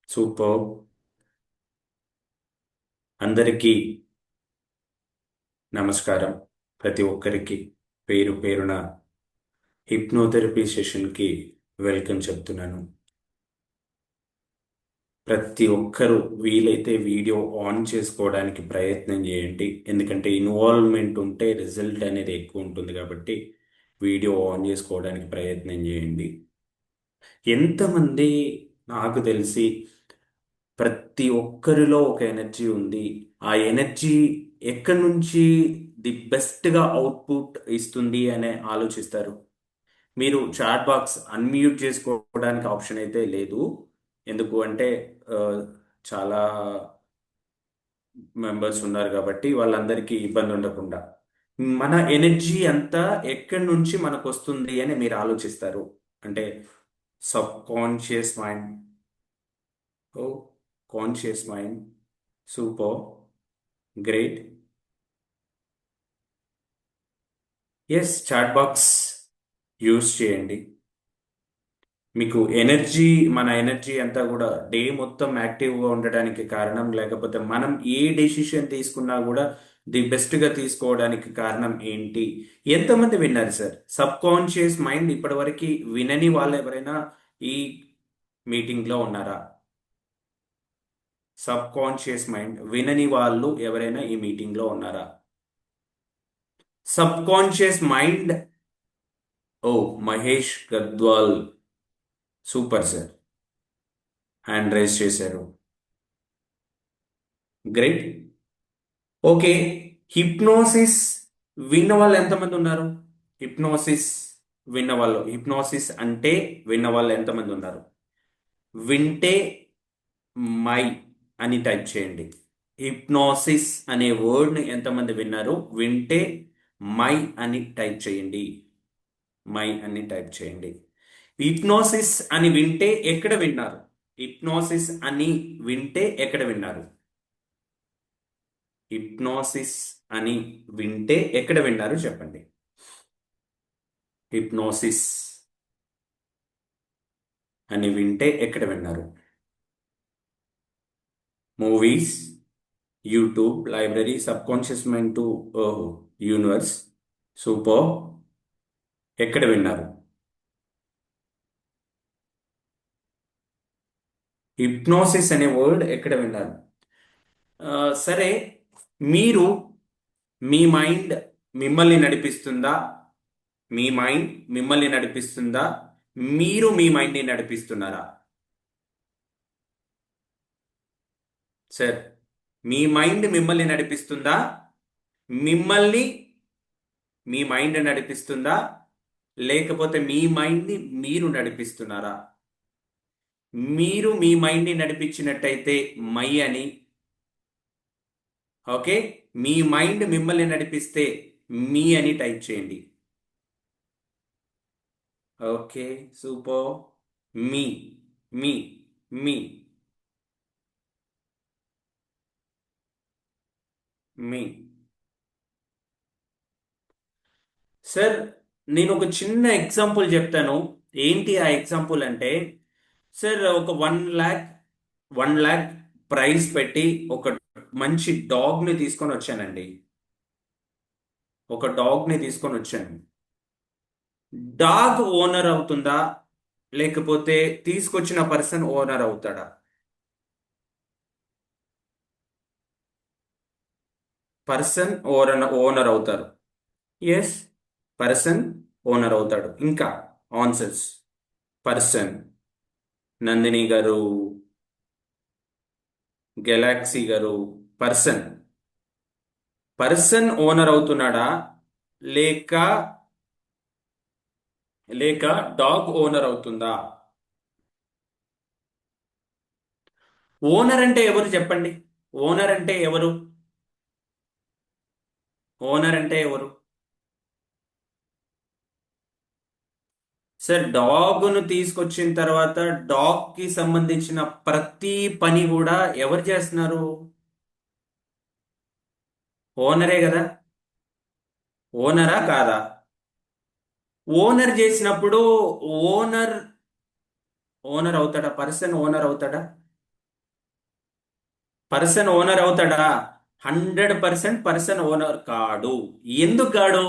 Super. అందరికీ నమస్కారం. ప్రతి ఒక్కరికి పేరు పేరున హిప్నోథెరపీ సెషన్కి వెల్కమ్ చెప్తున్నాను. ప్రతి ఒక్కరూ వీలైతే వీడియో ఆన్ చేసుకోవడానికి ప్రయత్నం చేయండి. ఎందుకంటే ఇన్వాల్వ్మెంట్ ఉంటే రిజల్ట్ అనేది ఎక్కువ ఉంటుంది కాబట్టి వీడియో ఆన్ చేసుకోవడానికి ప్రయత్నం చేయండి. ఎంతమంది నాకు తెలిసి ప్రతి ఒక్కరిలో ఒక ఎనర్జీ ఉంది. ఆ ఎనర్జీ ఎక్కడి నుంచి ది బెస్ట్గా అవుట్పుట్ ఇస్తుంది అనే ఆలోచిస్తారు. మీరు చాట్ బాక్స్ అన్మ్యూట్ చేసుకోవడానికి ఆప్షన్ అయితే లేదు. ఎందుకు అంటే ఆ, చాలా మెంబర్స్ ఉన్నారు కాబట్టి వాళ్ళందరికీ ఇబ్బంది ఉండకుండా మన ఎనర్జీ అంతా ఎక్కడి నుంచి మనకు వస్తుంది అని మీరు ఆలోచిస్తారు. అంటే సబ్ కాన్షియస్ మైండ్. ఓ, conscious mind. Super. Great. Yes, chat box use చేయండి. మీకు ఎనర్జీ, మన ఎనర్జీ అంతా కూడా డే మొత్తం యాక్టివ్గా ఉండడానికి కారణం, లేకపోతే మనం ఏ డెసిషన్ తీసుకున్నా కూడా ది బెస్ట్గా తీసుకోవడానికి కారణం ఏంటి? ఎంతమంది విన్నారు సార్? సబ్ కాన్షియస్ మైండ్ ఇప్పటివరకు వినని వాళ్ళు ఎవరైనా ఈ మీటింగ్లో ఉన్నారా? సబ్ కాన్షియస్ మైండ్ వినని వాళ్ళు ఎవరైనా ఈ మీటింగ్లో ఉన్నారా? Sub conscious mind. ఓ, Mahesh Gadwal. Super sir. Hand raise చేశారు. గ్రేట్. ఓకే. హిప్నోసిస్ విన్న వాళ్ళు ఎంతమంది ఉన్నారు? హిప్నోసిస్ హిప్నోసిస్ అంటే విన్న వాళ్ళు ఎంతమంది ఉన్నారు? వింటే మై అని టైప్ చేయండి. హిప్నోసిస్ అనే వర్డ్ని ఎంతమంది విన్నారు? వింటే మై అని టైప్ చేయండి. మై అని టైప్ చేయండి. హిప్నోసిస్ అని వింటే ఎక్కడ విన్నారు? హిప్నోసిస్ అని వింటే ఎక్కడ విన్నారు? హిప్నోసిస్ అని వింటే ఎక్కడ విన్నారు చెప్పండి. హిప్నోసిస్ అని వింటే ఎక్కడ విన్నారు? Movies, YouTube, library, sub conscious mind to ఓహో, యూనివర్స్. సూపర్. ఎక్కడ విన్నారు? హిప్నోసిస్ అనే వర్డ్ ఎక్కడ విన్నారు? సరే, మీరు మీ మైండ్ మిమ్మల్ని నడిపిస్తుందా? మీ మైండ్ మిమ్మల్ని నడిపిస్తుందా? మీరు మీ మైండ్ని నడిపిస్తున్నారా? సార్, మీ మైండ్ మిమ్మల్ని నడిపిస్తుందా? మిమ్మల్ని మీ మైండ్ నడిపిస్తుందా? లేకపోతే మీ మైండ్ని మీరు నడిపిస్తున్నారా? మీరు మీ మైండ్ని నడిపించినట్టయితే మై అని. ఓకే. మీ మైండ్ మిమ్మల్ని నడిపిస్తే మీ అని టైప్ చేయండి. ఓకే. సూపర్. మీ మీ మీ మీ సార్, నేను ఒక చిన్న ఎగ్జాంపుల్ చెప్తాను. ఏంటి ఆ ఎగ్జాంపుల్ అంటే, సార్, ఒక 1 lakh 1 lakh ప్రైస్ పెట్టి ఒక మంచి డాగ్ని తీసుకొని వచ్చానండి. ఒక డాగ్ని తీసుకొని వచ్చాను. డాగ్ ఓనర్ అవుతుందా? లేకపోతే తీసుకొచ్చిన పర్సన్ ఓనర్ అవుతాడా? పర్సన్ ఓనర్ అవుతారు. ఎస్, పర్సన్ ఓనర్ అవుతాడు. ఇంకా ఆన్సర్స్. పర్సన్. నందిని గారు, గెలాక్సీ గారు. పర్సన్ పర్సన్ ఓనర్ అవుతున్నాడా? లేక లేక డాగ్ ఓనర్ అవుతుందా? ఓనర్ అంటే ఎవరు చెప్పండి? ఓనర్ అంటే ఎవరు? ఓనర్ అంటే ఎవరు? సార్, డాగ్ను తీసుకొచ్చిన తర్వాత డాగ్ కి సంబంధించిన ప్రతి పని కూడా ఎవరు చేస్తున్నారు? ఓనరే కదా. ఓనరా కాదా? ఓనర్ చేసినప్పుడు ఓనర్ ఓనర్ అవుతాడా? పర్సన్ ఓనర్ అవుతాడా? పర్సన్ ఓనర్ అవుతాడా? 100% పర్సన్ ఓనర్ కాడు. ఎందుకు కాడు?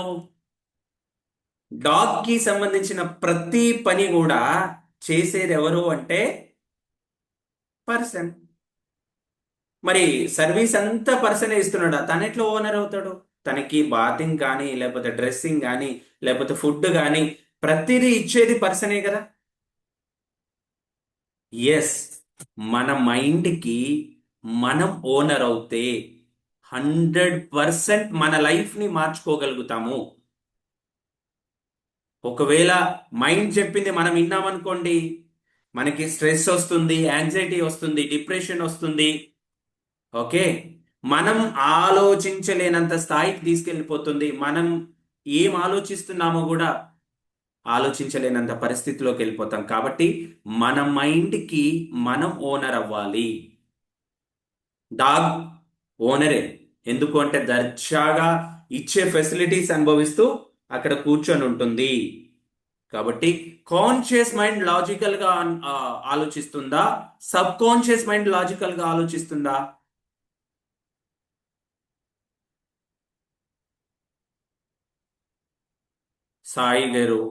డాగ్ కి సంబంధించిన ప్రతి పని కూడా చేసేది ఎవరు అంటే పర్సన్. మరి సర్వీస్ అంతా పర్సనే ఇస్తున్నాడా? తన ఎట్లా ఓనర్ అవుతాడు? తనకి బాతింగ్ కానీ, లేకపోతే డ్రెస్సింగ్ కానీ, లేకపోతే ఫుడ్ కానీ ప్రతిదీ ఇచ్చేది పర్సనే కదా. ఎస్. మన మైండ్కి మనం ఓనర్ అవుతే 100% మన లైఫ్ని మార్చుకోగలుగుతాము. ఒకవేళ మైండ్ చెప్పింది మనం విన్నామనుకోండి, మనకి స్ట్రెస్ వస్తుంది, యాంగ్జైటీ వస్తుంది, డిప్రెషన్ వస్తుంది. ఓకే. మనం ఆలోచించలేనంత స్థాయికి తీసుకెళ్ళిపోతుంది. మనం ఏం ఆలోచిస్తున్నామో కూడా ఆలోచించలేనంత పరిస్థితిలోకి వెళ్ళిపోతాం. కాబట్టి మన మైండ్కి మనం ఓనర్ అవ్వాలి. డాగ్ ఓనరే. ఎందుకు అంటే దర్జాగా ఇచ్చే ఫెసిలిటీస్ అనుభవిస్తూ అక్కడ కూర్చొని ఉంటుంది. కాబట్టి కాన్షియస్ మైండ్ లాజికల్ గా ఆలోచిస్తుందా? సబ్ కాన్షియస్ మైండ్ లాజికల్ గా ఆలోచిస్తుందా? సాయి గారు,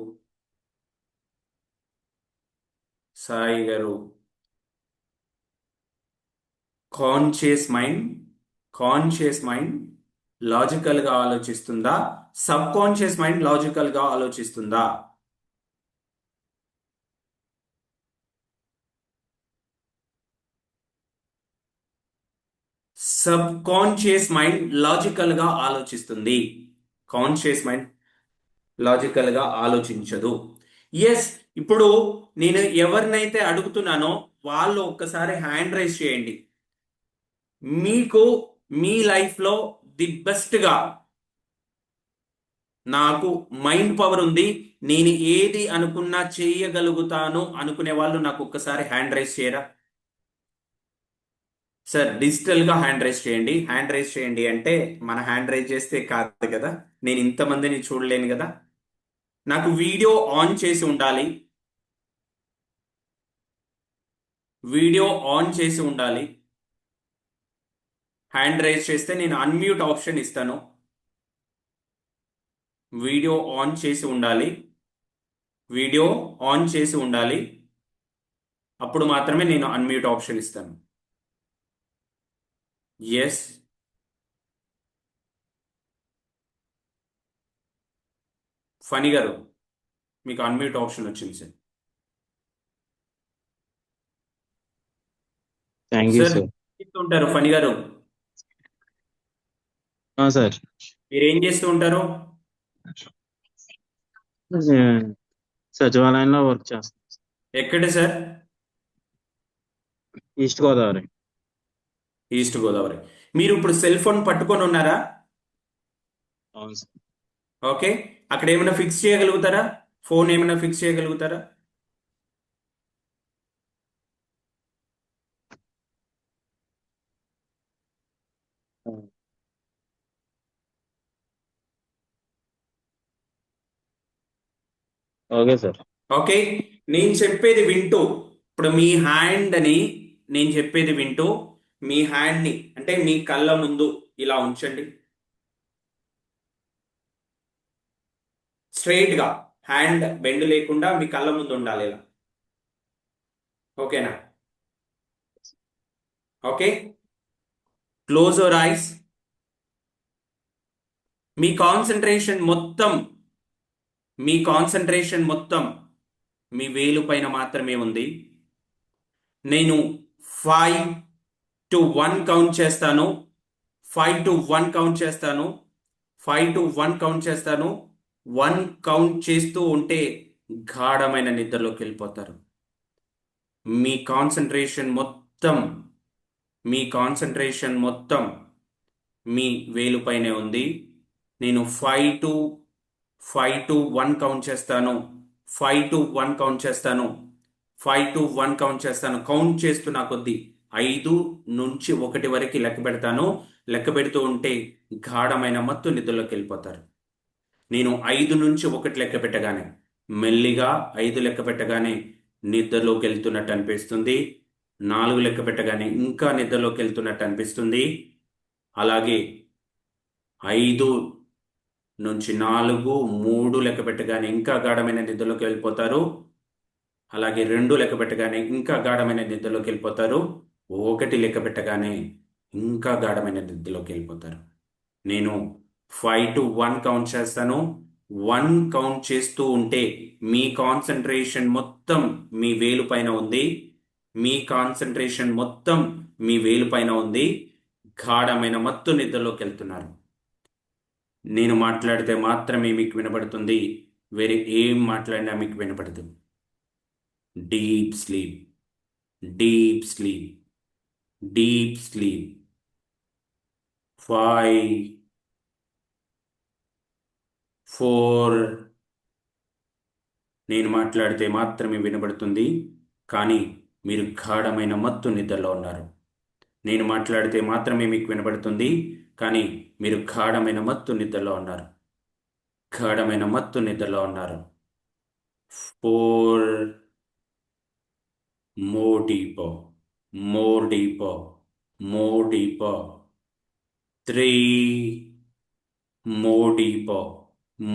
సాయి గారు, conscious mind, conscious mind logical గా ఆలోచిస్తుందా? సబ్ కాన్షియస్ మైండ్ లాజికల్ గా ఆలోచిస్తుందా? సబ్ కాన్షియస్ మైండ్ లాజికల్ గా ఆలోచిస్తుంది. కాన్షియస్ మైండ్ లాజికల్ గా ఆలోచించదు. ఎస్. ఇప్పుడు నేను ఎవరినైతే అడుగుతున్నానో వాళ్ళు ఒక్కసారి హ్యాండ్ రైజ్ చేయండి. మీకు మీ లైఫ్ లో ది బెస్ట్ గా నాకు మైండ్ పవర్ ఉంది, నేను ఏది అనుకున్నా చేయగలుగుతాను అనుకునే వాళ్ళు నాకు ఒక్కసారి హ్యాండ్ రైజ్ చేయరా? సార్ డిజిటల్ గా హ్యాండ్ రైజ్ చేయండి. హ్యాండ్ రైజ్ చేయండి అంటే మన హ్యాండ్ రైజ్ చేస్తే కాదు కదా, నేను ఇంతమందిని చూడలేను కదా. నాకు వీడియో ఆన్ చేసి ఉండాలి. వీడియో ఆన్ చేసి ఉండాలి. హ్యాండ్ రైజ్ చేస్తే నేను అన్మ్యూట్ ఆప్షన్ ఇస్తాను. వీడియో ఆన్ చేసి ఉండాలి. వీడియో ఆన్ చేసి ఉండాలి. అప్పుడు మాత్రమే నేను అన్మ్యూట్ ఆప్షన్ ఇస్తాను. ఎస్. ఫనీ గారు, మీకు అన్మ్యూట్ ఆప్షన్ వచ్చింది sir. Thank you sir sir. చేస్తూ ఉంటారు ఫనీ గారు? సార్ మీరు ఏం చేస్తూ ఉంటారు? సచివాలయంలో వర్క్ చేస్తాను. ఎక్కడ sir? East Godavari. East Godavari. మీరు ఇప్పుడు సెల్ ఫోన్ పట్టుకొని ఉన్నారా? అవును సార్. ఓకే. అక్కడ ఏమైనా ఫిక్స్ చేయగలుగుతారా? ఫోన్ ఏమైనా ఫిక్స్ చేయగలుగుతారా? Okay sir. ఓకే. నేను చెప్పేది వింటూ, ఇప్పుడు మీ హ్యాండ్ని, నేను చెప్పేది వింటూ మీ హ్యాండ్ని అంటే మీ కళ్ళ ముందు ఇలా ఉంచండి. స్ట్రైట్ గా హ్యాండ్ బెండ్ లేకుండా మీ కళ్ళ ముందు ఉండాలి ఇలా. ఓకేనా? Okay. Close your ice. Me concentration మొత్తం, మీ కాన్సన్ట్రేషన్ మొత్తం మీ వేలు పైన మాత్రమే ఉంది. నేను 5 to 1 కౌంట్ చేస్తాను. 5 to 1 కౌంట్ చేస్తాను. 5 to 1 కౌంట్ చేస్తాను. 1 కౌంట్ చేస్తూ ఉంటే గాఢమైన నిద్రలోకి వెళ్ళిపోతారు. మీ కాన్సన్ట్రేషన్ మొత్తం, మీ కాన్సన్ట్రేషన్ మొత్తం మీ వేలుపైనే ఉంది. నేను 5 to 1 కౌంట్ చేస్తాను. 5 to 1 కౌంట్ చేస్తాను. 5 to 1 కౌంట్ చేస్తాను. కౌంట్ చేస్తున్న కొద్దీ 5 నుంచి 1 వరకు లెక్క పెడతాను. లెక్క పెడుతూ ఉంటే గాఢమైన మత్తు నిద్రలోకి వెళ్ళిపోతారు. నేను 5 నుంచి 1 లెక్క పెట్టగానే, మెల్లిగా 5 లెక్క పెట్టగానే నిద్రలోకి వెళ్తున్నట్టు అనిపిస్తుంది. 4 లెక్క పెట్టగానే ఇంకా నిద్రలోకి వెళ్తున్నట్టు అనిపిస్తుంది. అలాగే 5 నుంచి 4, 3 లెక్క పెట్టగానే ఇంకా గాఢమైన నిద్రలోకి వెళ్ళిపోతారు. అలాగే 2 లెక్క పెట్టగానే ఇంకా గాఢమైన నిద్రలోకి వెళ్ళిపోతారు. 1 లెక్క పెట్టగానే ఇంకా గాఢమైన నిద్రలోకి వెళ్ళిపోతారు. నేను 5 to 1 కౌంట్ చేస్తాను. 1 కౌంట్ చేస్తూ ఉంటే మీ కాన్సన్ట్రేషన్ మొత్తం మీ వేలు పైన ఉంది. మీ కాన్సన్ట్రేషన్ మొత్తం మీ వేలు పైన ఉంది. గాఢమైన మత్తు నిద్రలోకి వెళ్తున్నారు. నేను మాట్లాడితే మాత్రమే మీకు వినపడుతుంది. వేరే ఏం మాట్లాడినా మీకు వినపడదు. Deep sleep, deep sleep, deep sleep. 5, 4. నేను మాట్లాడితే మాత్రమే వినబడుతుంది, కానీ మీరు గాఢమైన మత్తు నిద్రలో ఉన్నారు. నేను మాట్లాడితే మాత్రమే మీకు వినబడుతుంది, కానీ మీరు గాఢమైన మత్తు నిద్రలో ఉన్నారు. గాఢమైన మత్తు నిద్రలో ఉన్నారు. 4. More deeper, more deeper, more deeper. 3. More deeper,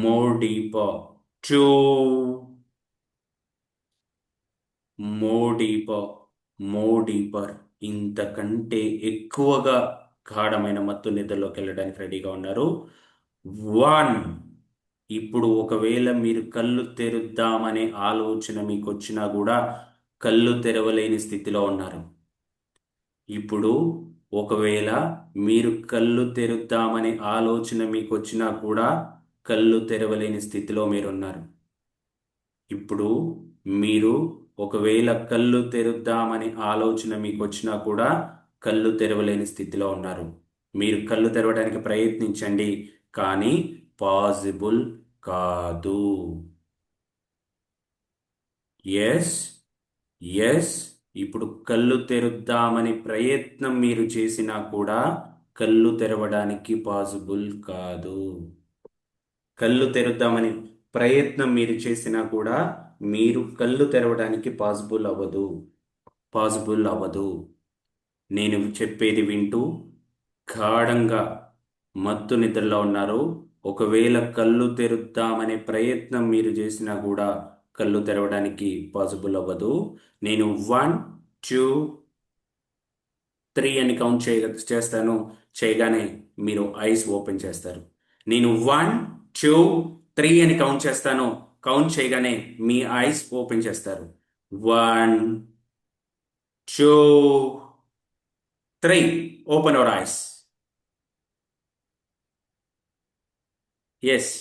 more deeper. 2. More deeper, more deeper. ఇంతకంటే ఎక్కువగా గాఢమైన మత్తు నిద్రలోకి వెళ్ళడానికి రెడీగా ఉన్నారు. 1. ఇప్పుడు ఒకవేళ మీరు కళ్ళు తెరుద్దామనే ఆలోచన మీకు వచ్చినా కూడా కళ్ళు తెరవలేని స్థితిలో ఉన్నారు. ఇప్పుడు ఒకవేళ మీరు కళ్ళు తెరుద్దామనే ఆలోచన మీకు వచ్చినా కూడా కళ్ళు తెరవలేని స్థితిలో మీరున్నారు. ఇప్పుడు మీరు ఒకవేళ కళ్ళు తెరుద్దామనే ఆలోచన మీకు వచ్చినా కూడా కళ్ళు తెరవలేని స్థితిలో ఉన్నారు. మీరు కళ్ళు తెరవడానికి ప్రయత్నించండి, కానీ పాసిబుల్ కాదు. Yes, yes. ఇప్పుడు కళ్ళు తెరుద్దామని ప్రయత్నం మీరు చేసినా కూడా కళ్ళు తెరవడానికి పాసిబుల్ కాదు. కళ్ళు తెరుద్దామని ప్రయత్నం మీరు చేసినా కూడా మీరు కళ్ళు తెరవడానికి పాసిబుల్ అవ్వదు. పాసిబుల్ అవ్వదు. నేను చెప్పేది వింటూ గాఢంగా మత్తు నిద్రలో ఉన్నారు. ఒకవేళ కళ్ళు తెరుద్దామనే ప్రయత్నం మీరు చేసినా కూడా కళ్ళు తెరవడానికి పాసిబుల్ అవ్వదు. నేను 1, 2, 3 అని కౌంట్ చేస్తాను. చేయగానే మీరు ఐస్ ఓపెన్ చేస్తారు. నేను 1, 2, 3 అని కౌంట్ చేస్తాను. కౌంట్ చేయగానే మీ ఐస్ ఓపెన్ చేస్తారు. 1, 2, 3. Open your eyes. ఎస్.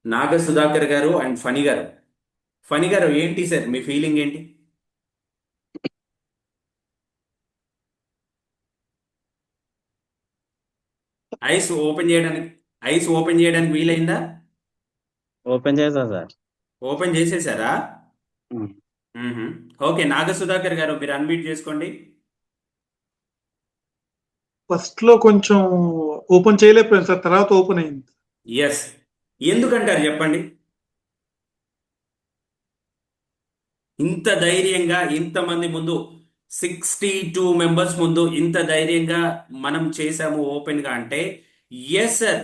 నాగ సుధాకర్ గారు అండ్ ఫణి గారు. ఫణి గారు, ఏంటి సార్ మీ ఫీలింగ్ ఏంటి? ఐస్ ఓపెన్ చేయడానికి ఐస్ ఓపెన్ చేయడానికి వీలైందా? ఓపెన్ చేసా సార్. ఓపెన్ చేసేసారా? ఉమ్. మ్మ్హ. ఓకే, నాగ సుధాకర్ గారు మీరు అన్మ్యూట్ చేసుకోండి. ఫస్ట్ లో కొంచెం ఓపెన్ చేయలేకపోయాను సార్, తర్వాత ఓపెన్ అయింది. ఎస్. ఎందుకంటారు చెప్పండి? ఇంత ధైర్యంగా ఇంతమంది ముందు 62 మెంబర్స్ ముందు ఇంత ధైర్యంగా మనం చేసాము ఓపెన్గా అంటే, ఎస్ సార్,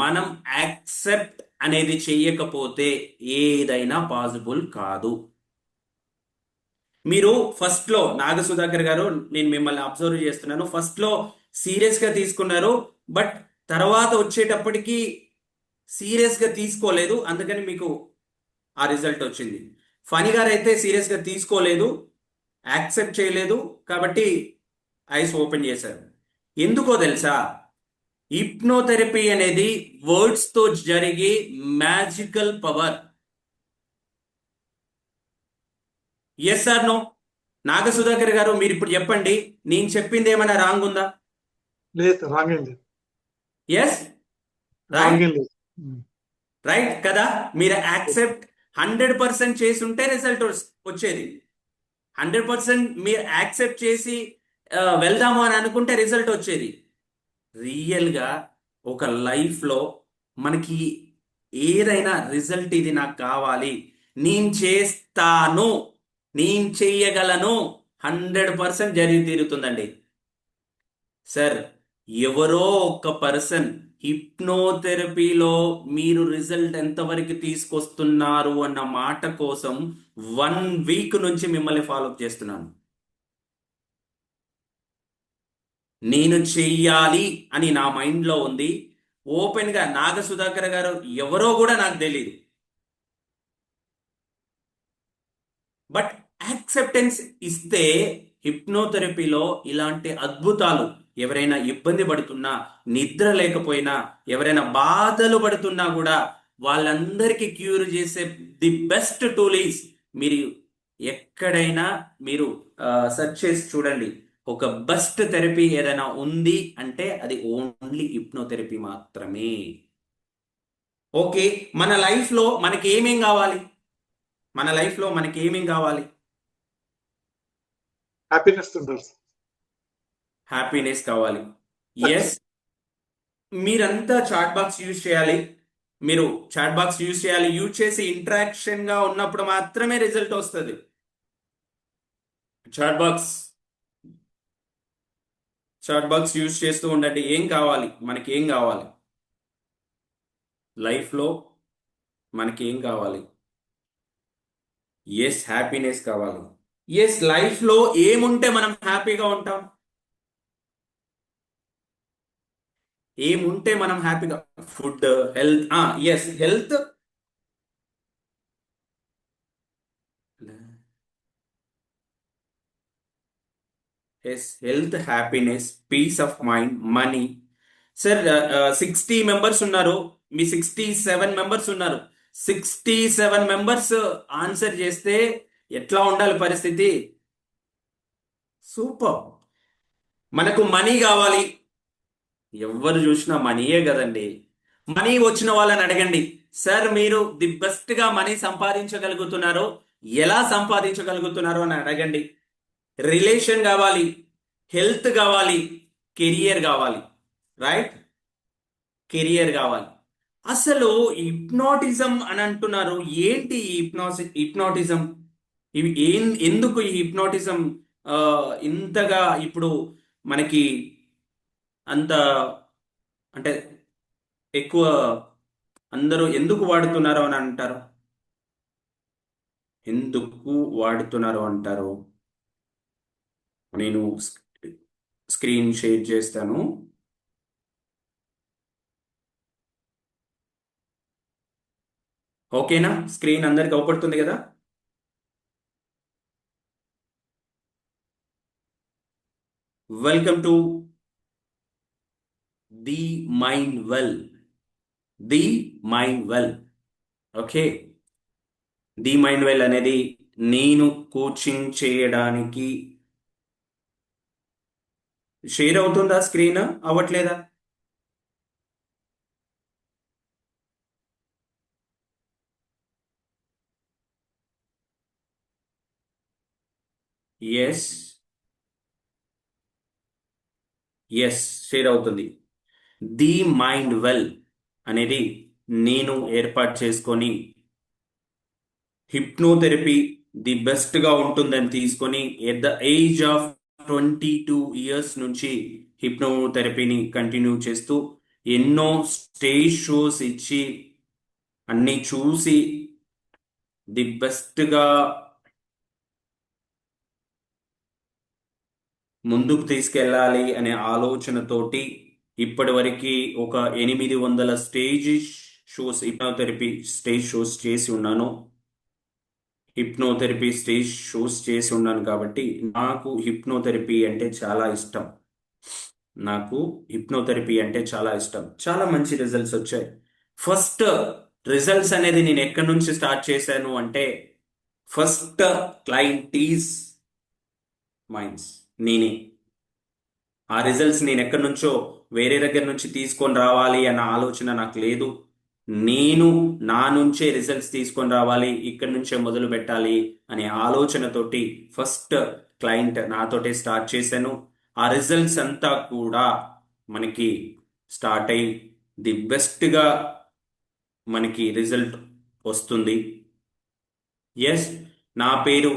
మనం యాక్సెప్ట్ అనేది చెయ్యకపోతే ఏదైనా పాసిబుల్ కాదు. మీరు ఫస్ట్ లో నాగ సుధాకర్ గారు, నేను మిమ్మల్ని అబ్జర్వ్ చేస్తున్నాను, ఫస్ట్ లో సీరియస్ గా తీసుకున్నారు, బట్ తర్వాత వచ్చేటప్పటికి సీరియస్ గా తీసుకోలేదు, అందుకని మీకు ఆ రిజల్ట్ వచ్చింది. ఫణి గారు అయితే సీరియస్ గా తీసుకోలేదు, యాక్సెప్ట్ చేయలేదు, కాబట్టి ఐస్ ఓపెన్ చేశారు. ఎందుకో తెలుసా? హిప్నోథెరపీ అనేది వర్డ్స్ తో జరిగే magical power. Yes or no? Naga Sudhakar గారు మీరు ఇప్పుడు చెప్పండి, నేను చెప్పింది ఏమైనా రాంగ్ ఉందా? లేదు సార్, రాంగ్ ఏం లేదు. Yes, wrong right. ఏం లేదు. రైట్ కదా? మీరు యాక్సెప్ట్ 100% చేసి ఉంటే రిజల్ట్ వచ్చేది. 100% మీరు యాక్సెప్ట్ చేసి వెళ్దాము అని అనుకుంటే రిజల్ట్ వచ్చేది. రియల్గా ఒక లైఫ్లో మనకి ఏదైనా రిజల్ట్, ఇది నాకు కావాలి, నేను చేస్తాను, నేను చెయ్యగలను, 100% జరిగి తీరుతుందండి. సార్, ఎవరో ఒక పర్సన్ హిప్నోథెరపీలో మీరు రిజల్ట్ ఎంతవరకు తీసుకొస్తున్నారు అన్న మాట కోసం 1 వీక్ నుంచి మిమ్మల్ని ఫాలోఅప్ చేస్తున్నాను. నేను చెయ్యాలి అని నా మైండ్లో ఉంది. ఓపెన్గా నాగ సుధాకర్ గారు ఎవరో కూడా నాకు తెలియదు. బట్ యాక్సెప్టెన్స్ ఇస్తే హిప్నోథెరపీలో ఇలాంటి అద్భుతాలు, ఎవరైనా ఇబ్బంది పడుతున్నా, నిద్ర లేకపోయినా, ఎవరైనా బాధలు పడుతున్నా కూడా వాళ్ళందరికీ క్యూర్ చేసే ది బెస్ట్ టూల్ ఈస్, మీరు ఎక్కడైనా మీరు సెర్చ్ చేసి చూడండి. ఒక బెస్ట్ థెరపీ ఏదైనా ఉంది అంటే అది ఓన్లీ హిప్నోథెరపీ మాత్రమే. ఓకే, మన లైఫ్లో మనకి ఏమేం కావాలి? మన లైఫ్లో మనకి ఏమేం కావాలి? హ్యాపీనెస్ ఉండాలి. హ్యాపీనెస్ కావాలి. ఎస్, మీరంతా చాట్ బాక్స్ యూజ్ చేయాలి. మీరు చాట్ బాక్స్ యూజ్ చేయాలి. యూజ్ చేసి ఇంటరాక్షన్ గా ఉన్నప్పుడు మాత్రమే రిజల్ట్ వస్తుంది. చాట్ బాక్స్ యూజ్ చేస్తూ ఉండండి. ఏం కావాలి మనకి? ఏం కావాలి లైఫ్లో? మనకి ఏం కావాలి? ఎస్, హ్యాపీనెస్ కావాలి. ఎస్, లైఫ్లో ఏముంటే మనం హ్యాపీగా ఉంటాం? ఏముంటే మనం హ్యాపీగా? Food, health. Yes, health. Yes, health, happiness, peace of mind, money. Sir, 60 members ఉన్నారు. మీ 67 మెంబర్స్ ఉన్నారు. 67 మెంబర్స్ ఆన్సర్ చేస్తే ఎట్లా ఉండాలి పరిస్థితి? సూపర్. మనకు మనీ కావాలి. ఎవరు చూసినా మనీయే కదండి. మనీ వచ్చిన వాళ్ళని అడగండి, సార్ మీరు ది బెస్ట్ గా మనీ సంపాదించగలుగుతున్నారు, ఎలా సంపాదించగలుగుతున్నారు అని అడగండి. రిలేషన్ కావాలి, హెల్త్ కావాలి, కెరియర్ కావాలి. రైట్, కెరియర్ కావాలి. అసలు హిప్నాటిజం అని అంటున్నారు. ఏంటి ఈ హిప్నాటిజం? ఇవి ఎందుకు ఈ హిప్నాటిజం ఇంతగా ఇప్పుడు మనకి అంత, అంటే ఎక్కువ అందరూ ఎందుకు వాడుతున్నారు అని అంటారు? ఎందుకు వాడుతున్నారు అంటారు? నేను స్క్రీన్ షేర్ చేస్తాను. ఓకేనా? స్క్రీన్ అందరికి అవపడుతుంది కదా? Welcome to the mind well. The mind well. Okay, the mind well అనేది నేను కోచింగ్ చేయడానికి షేర్ అవుతుందా? స్క్రీన్ అవ్వట్లేదా? ఎస్, షేర్ అవుతుంది. ది మైండ్ వెల్ అనేది నేను ఏర్పాటు చేసుకొని హిప్నోథెరపీ ది బెస్ట్ గా ఉంటుందని తీసుకొని at the age of 22 years నుంచి హిప్నోథెరపీని కంటిన్యూ చేస్తూ ఎన్నో స్టేజ్ షోస్ ఇచ్చి అన్ని చూసి ది బెస్ట్ గా ముందుకు తీసుకెళ్ళాలి అనే ఆలోచనతోటి ఇప్పటివరకు ఒక 800 stage shows, hypnotherapy stage shows చేసి ఉన్నాను. కాబట్టి నాకు హిప్నోథెరపీ అంటే చాలా ఇష్టం. చాలా మంచి రిజల్ట్స్ వచ్చాయి. ఫస్ట్ రిజల్ట్స్ అనేది నేను ఎక్కడి నుంచి స్టార్ట్ చేశాను అంటే, ఫస్ట్ క్లయింట్ ఈజ్ మైండ్స్, నేనే. ఆ రిజల్ట్స్ నేను ఎక్కడి నుంచో వేరే దగ్గర నుంచి తీసుకొని రావాలి అన్న ఆలోచన నాకు లేదు. నేను నా నుంచే రిజల్ట్స్ తీసుకొని రావాలి, ఇక్కడి నుంచే మొదలు పెట్టాలి అనే ఆలోచనతోటి ఫస్ట్ క్లయింట్ నాతోటే స్టార్ట్ చేశాను. ఆ రిజల్ట్స్ అంతా కూడా మనకి స్టార్ట్ అయ్యి ది బెస్ట్గా మనకి రిజల్ట్ వస్తుంది. ఎస్, నా పేరు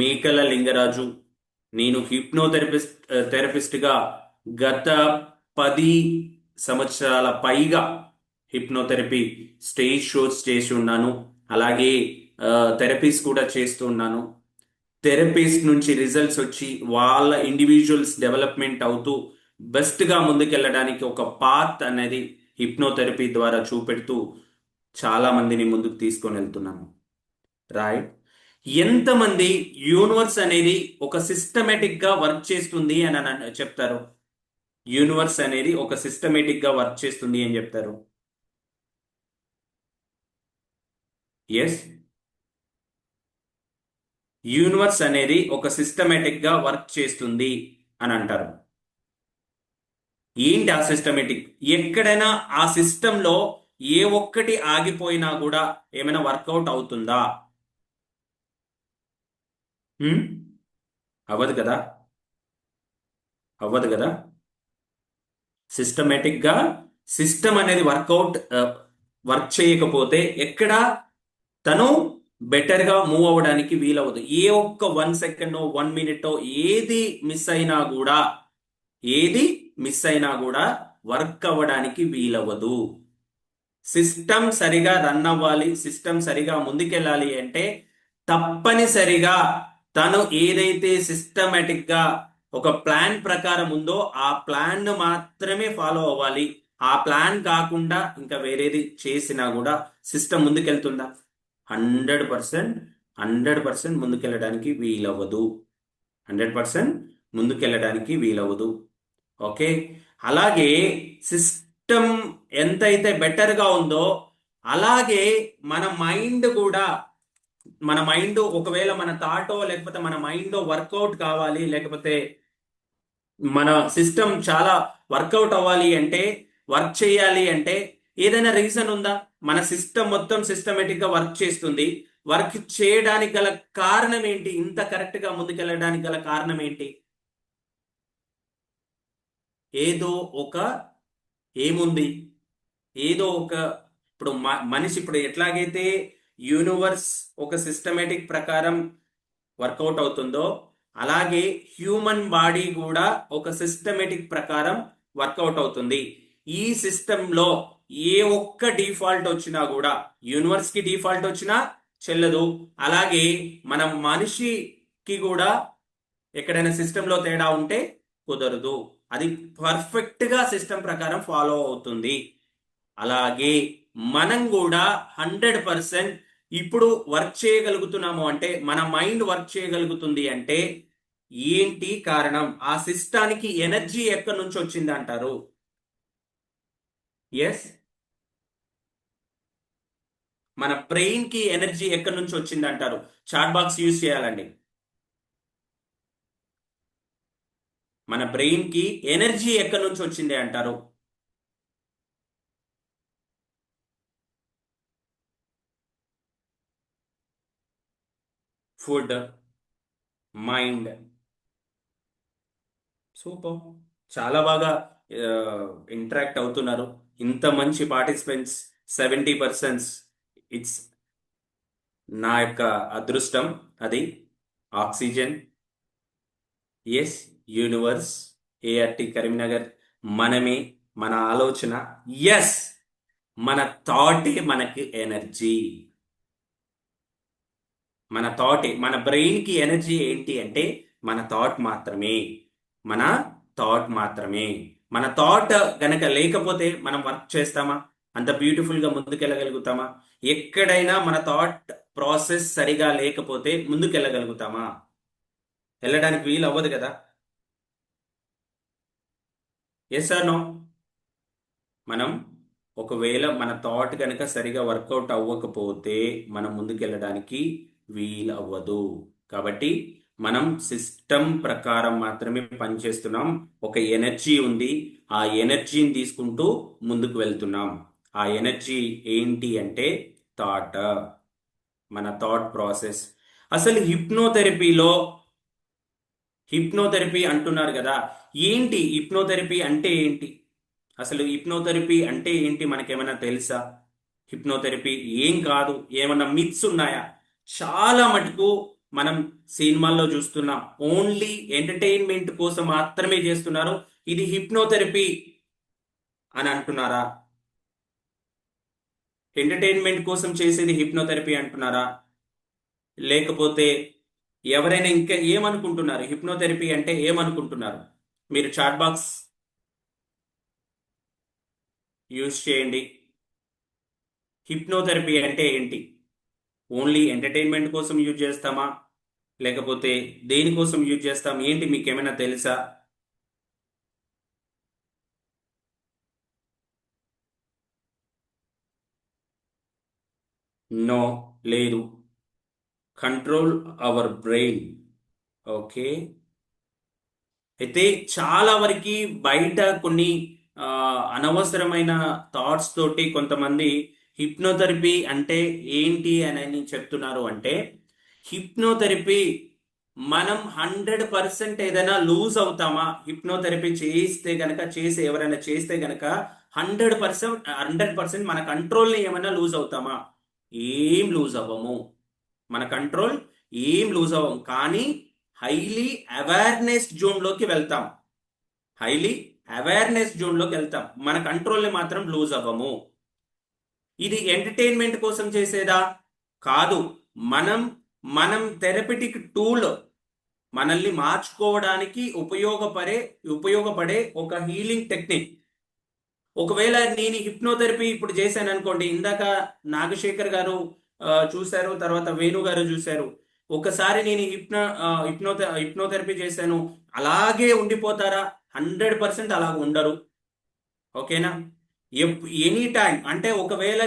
మేకల లింగరాజు. నేను థెరపిస్ట్గా గత 10 సంవత్సరాల పైగా హిప్నోథెరపీ స్టేజ్ షోస్ చేసి ఉన్నాను. అలాగే థెరపీస్ కూడా చేస్తూ ఉన్నాను. థెరపిస్ట్ నుంచి రిజల్ట్స్ వచ్చి వాళ్ళ ఇండివిజువల్స్ డెవలప్మెంట్ అవుతూ బెస్ట్గా ముందుకెళ్ళడానికి ఒక పాత్ అనేది హిప్నోథెరపీ ద్వారా చూపెడుతూ చాలా మందిని ముందుకు తీసుకొని వెళ్తున్నాను. రైట్. ఎంతమంది యూనివర్స్ అనేది ఒక సిస్టమేటిక్ గా వర్క్ చేస్తుంది అని చెప్తారు? యూనివర్స్ అనేది ఒక సిస్టమేటిక్ గా వర్క్ చేస్తుంది అని చెప్తారు. ఎస్, యూనివర్స్ అనేది ఒక సిస్టమేటిక్ గా వర్క్ చేస్తుంది అని అంటారు. ఏంటి ఆ సిస్టమేటిక్? ఎక్కడైనా ఆ సిస్టంలో ఏ ఒక్కటి ఆగిపోయినా కూడా ఏమైనా వర్కౌట్ అవుతుందా? హ్మ్? అవ్వదు కదా, అవ్వదు కదా. సిస్టమేటిక్ గా సిస్టమ్ అనేది వర్క్ చేయకపోతే ఎక్కడ తను బెటర్ గా మూవ్ అవ్వడానికి వీలవ్వదు. ఏ ఒక్క 1 సెకండ్ 1 మినిట్ ఏది మిస్ అయినా కూడా వర్క్ అవ్వడానికి వీలవ్వదు. సిస్టమ్ సరిగా రన్ అవ్వాలి, సిస్టమ్ సరిగా ముందుకెళ్ళాలి అంటే తప్పనిసరిగా తను ఏదైతే సిస్టమేటిక్ గా ఒక ప్లాన్ ప్రకారం ఉందో ఆ ప్లాన్ మాత్రమే ఫాలో అవ్వాలి. ఆ ప్లాన్ కాకుండా ఇంకా వేరేది చేసినా కూడా సిస్టమ్ ముందుకెళ్తుందా? 100% 100% ముందుకెళ్ళడానికి వీలవ్వదు. 100% ముందుకెళ్ళడానికి వీలవ్వదు. ఓకే. అలాగే సిస్టమ్ ఎంతైతే బెటర్గా ఉందో అలాగే మన మైండ్ ఒకవేళ మన థాటో లేకపోతే మన మైండ్ వర్కౌట్ కావాలి, లేకపోతే మన సిస్టమ్ చాలా వర్కౌట్ అవ్వాలి అంటే, వర్క్ చేయాలి అంటే ఏదైనా రీజన్ ఉందా? మన సిస్టమ్ మొత్తం సిస్టమేటిక్ గా వర్క్ చేస్తుంది. వర్క్ చేయడానికి గల కారణం ఏంటి? ఇంత కరెక్ట్ గా ముందుకెళ్ళడానికి గల కారణం ఏంటి? ఏదో ఒక ఏముంది, ఏదో ఒక ఇప్పుడు మనిషి ఇప్పుడు ఎట్లాగైతే యూనివర్స్ ఒక సిస్టమేటిక్ ప్రకారం వర్కౌట్ అవుతుందో అలాగే హ్యూమన్ బాడీ కూడా ఒక సిస్టమేటిక్ ప్రకారం వర్కౌట్ అవుతుంది. ఈ సిస్టంలో ఏ ఒక్క డిఫాల్ట్ వచ్చినా కూడా యూనివర్స్ కి డిఫాల్ట్ వచ్చినా చెల్లదు. అలాగే మనం మనిషికి కూడా ఎక్కడైనా సిస్టంలో తేడా ఉంటే కుదరదు. అది పర్ఫెక్ట్ గా సిస్టమ్ ప్రకారం ఫాలో అవుతుంది. అలాగే మనం కూడా 100% ఇప్పుడు వర్క్ చేయగలుగుతున్నాము అంటే, మన మైండ్ వర్క్ చేయగలుగుతుంది అంటే ఏంటి కారణం? ఆ సిస్టానికి ఎనర్జీ ఎక్కడి నుంచి వచ్చింది అంటారు? ఎస్, మన బ్రెయిన్ కి ఎనర్జీ ఎక్కడి నుంచి వచ్చింది అంటారు? చాట్ బాక్స్ యూజ్ చేయాలండి. మన బ్రెయిన్ కి ఎనర్జీ ఎక్కడి నుంచి వచ్చింది అంటారు? Food, mind. సూపర్. చాలా బాగా ఇంటరాక్ట్ అవుతున్నారు. ఇంత మంచి పార్టిసిపెంట్స్ 70%. ఇట్స్ నా యొక్క అదృష్టం అది. Oxygen. Yes, universe, ART Karimnagar, మనమే, మన ఆలోచన. ఎస్, మన థాటే మనకి ఎనర్జీ. మన బ్రెయిన్ కి ఎనర్జీ ఏంటి అంటే మన థాట్ మాత్రమే. మన థాట్ మాత్రమే. మన థాట్ గనక లేకపోతే మనం వర్క్ చేస్తామా? అంత బ్యూటిఫుల్ గా ముందుకెళ్ళగలుగుతామా? ఎక్కడైనా మన థాట్ ప్రాసెస్ సరిగా లేకపోతే ముందుకెళ్ళగలుగుతామా? వెళ్ళడానికి వీలు అవ్వదు కదా. Yes or no? మనం ఒకవేళ మన థాట్ కనుక సరిగా వర్కౌట్ అవ్వకపోతే మనం ముందుకెళ్ళడానికి వీలు అవ్వదు. కాబట్టి మనం సిస్టమ్ ప్రకారం మాత్రమే పనిచేస్తున్నాం. ఒక ఎనర్జీ ఉంది, ఆ ఎనర్జీని తీసుకుంటూ ముందుకు వెళ్తున్నాం. ఆ ఎనర్జీ ఏంటి అంటే థాట్, మన థాట్ ప్రాసెస్. అసలు హిప్నోథెరపీ అంటున్నారు కదా, ఏంటి హిప్నోథెరపీ అంటే ఏంటి? అసలు హిప్నోథెరపీ అంటే ఏంటి మనకేమైనా తెలుసా? హిప్నోథెరపీ ఏం కాదు, ఏమన్నా మిత్స్ ఉన్నాయా? చాలా మటుకు మనం సినిమాల్లో చూస్తున్నాం. ఓన్లీ ఎంటర్టైన్మెంట్ కోసం మాత్రమే చేస్తున్నారు. ఇది హిప్నోథెరపీ అని అంటున్నారా? ఎంటర్టైన్మెంట్ కోసం చేసేది హిప్నోథెరపీ అంటున్నారా? లేకపోతే ఎవరైనా ఇంకా ఏమనుకుంటున్నారు? హిప్నోథెరపీ అంటే ఏమనుకుంటున్నారు? మీరు చాట్ బాక్స్ యూజ్ చేయండి. హిప్నోథెరపీ అంటే ఏంటి? ఓన్లీ ఎంటర్టైన్మెంట్ కోసం యూజ్ చేస్తామా, లేకపోతే దేనికోసం యూజ్ చేస్తాం? ఏంటి మీకు ఏమైనా తెలుసా? నో, లేదు. Control our brain. ఓకే. అయితే చాలా వరకు బయట కొన్ని ఆ, అనవసరమైన థాట్స్ తోటి కొంతమంది హిప్నోథెరపీ అంటే ఏంటి అని చెప్తున్నారు. అంటే హిప్నోథెరపీ మనం 100% ఏదైనా లూజ్ అవుతామా? హిప్నోథెరపీ చేస్తే గనక, ఎవరైనా చేస్తే గనక 100% మన కంట్రోల్ని ఏమైనా లూజ్ అవుతామా? ఏం లూజ్ అవ్వము. మన కంట్రోల్ ఏం లూజ్ అవ్వం. కానీ హైలీ అవేర్నెస్ జోన్లోకి వెళ్తాం. హైలీ అవేర్నెస్ జోన్లోకి వెళ్తాం. మన కంట్రోల్ని మాత్రం లూజ్ అవ్వము. ఇది ఎంటర్టైన్మెంట్ కోసం చేసేదా? కాదు. మనం మనం థెరపిటిక్ టూల్, మనల్ని మార్చుకోవడానికి ఉపయోగపడే ఒక హీలింగ్ టెక్నిక్. ఒకవేళ నేను హిప్నోథెరపీ ఇప్పుడు చేశాను అనుకోండి, ఇందాక నాగశేఖర్ గారు చూశారు, తర్వాత వేణు గారు చూశారు. ఒకసారి నేను హిప్నోథెరపీ చేశాను, అలాగే ఉండిపోతారా? 100% అలా ఉండరు. ఓకేనా? ఎనీ టైం అంటే ఒకవేళ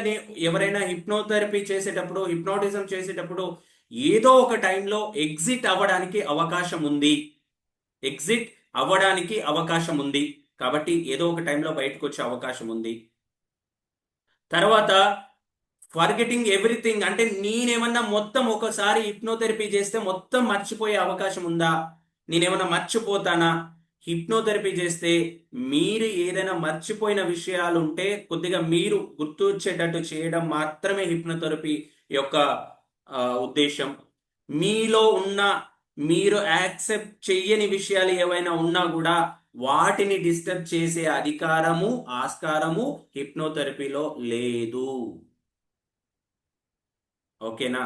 ఎవరైనా హిప్నోథెరపీ చేసేటప్పుడు, హిప్నోటిజం చేసేటప్పుడు ఏదో ఒక టైంలో ఎగ్జిట్ అవ్వడానికి అవకాశం ఉంది. ఎగ్జిట్ అవ్వడానికి అవకాశం ఉంది. కాబట్టి ఏదో ఒక టైంలో బయటకు వచ్చే అవకాశం ఉంది. తర్వాత ఫర్గెటింగ్ ఎవ్రీథింగ్, అంటే నేనేమన్నా మొత్తం ఒకసారి హిప్నోథెరపీ చేస్తే మొత్తం మర్చిపోయే అవకాశం ఉందా? నేనేమన్నా మర్చిపోతానా? హిప్నోథెరపీ చేస్తే మీరు ఏదైనా మర్చిపోయిన విషయాలు ఉంటే కొద్దిగా మీరు గుర్తు వచ్చేటట్టు చేయడం మాత్రమే హిప్నోథెరపీ యొక్క ఉద్దేశం. మీలో ఉన్న మీరు యాక్సెప్ట్ చెయ్యని విషయాలు ఏవైనా ఉన్నా కూడా వాటిని డిస్టర్బ్ చేసే అధికారము, ఆస్కారము హిప్నోథెరపీలో లేదు. ఓకేనా?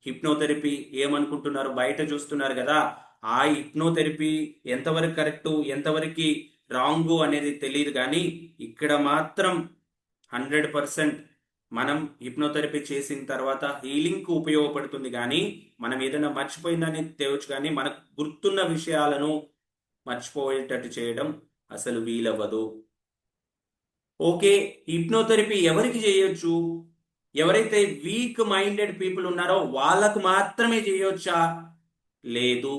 హిప్నోథెరపీ ఏమనుకుంటున్నారు? బయట చూస్తున్నారు కదా, ఆ హిప్నోథెరపీ ఎంతవరకు కరెక్టు, ఎంతవరకు రాంగు అనేది తెలియదు. కానీ ఇక్కడ మాత్రం 100% మనం హిప్నోథెరపీ చేసిన తర్వాత హీలింగ్కు ఉపయోగపడుతుంది. కానీ మనం ఏదైనా మర్చిపోయిందని తేవచ్చు, కానీ మనకు గుర్తున్న విషయాలను మర్చిపోయేటట్టు చేయడం అసలు వీలవ్వదు. ఓకే. హిప్నోథెరపీ ఎవరికి చేయొచ్చు? ఎవరైతే వీక్ మైండెడ్ పీపుల్ ఉన్నారో వాళ్ళకు మాత్రమే చేయొచ్చా? లేదు.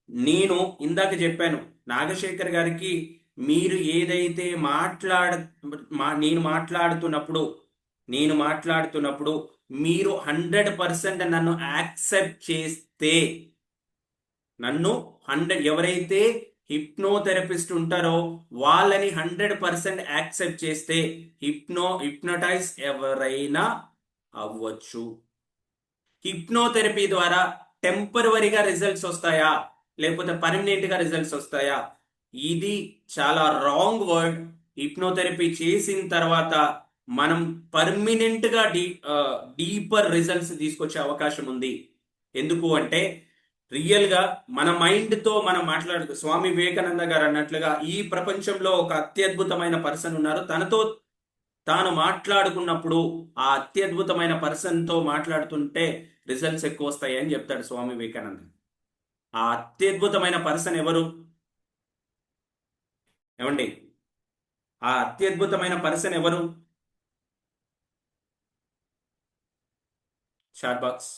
నేను ఇందాక చెప్పాను నాగశేఖర్ గారికి, మీరు ఏదైతే నేను మాట్లాడుతున్నప్పుడు మీరు 100% నన్ను యాక్సెప్ట్ చేస్తే, ఎవరైతే హిప్నోథెరపిస్ట్ ఉంటారో వాళ్ళని 100% యాక్సెప్ట్ చేస్తే హిప్నోటైజ్ ఎవరైనా అవ్వచ్చు. హిప్నోథెరపీ ద్వారా టెంపరవరీగా రిజల్ట్స్ వస్తాయా, లేకపోతే పర్మనెంట్ గా రిజల్ట్స్ వస్తాయా? ఇది చాలా రాంగ్ వర్డ్. హిప్నోథెరపీ చేసిన తర్వాత మనం పర్మనెంట్ గా డీపర్ రిజల్ట్స్ తీసుకొచ్చే అవకాశం ఉంది. ఎందుకు అంటే రియల్ గా మన మైండ్ తో మనం స్వామి వివేకానంద గారు అన్నట్లుగా ఈ ప్రపంచంలో ఒక అత్యద్భుతమైన పర్సన్ ఉన్నారు. తనతో తాను మాట్లాడుకున్నప్పుడు ఆ అత్యద్భుతమైన పర్సన్ తో మాట్లాడుతుంటే రిజల్ట్స్ ఎక్కువ వస్తాయి అని చెప్తాడు స్వామి వివేకానంద. ఆ అత్యద్భుతమైన పర్సన్ ఎవరు? ఏమండి, ఆ అత్యద్భుతమైన పర్సన్ ఎవరు? Chat box.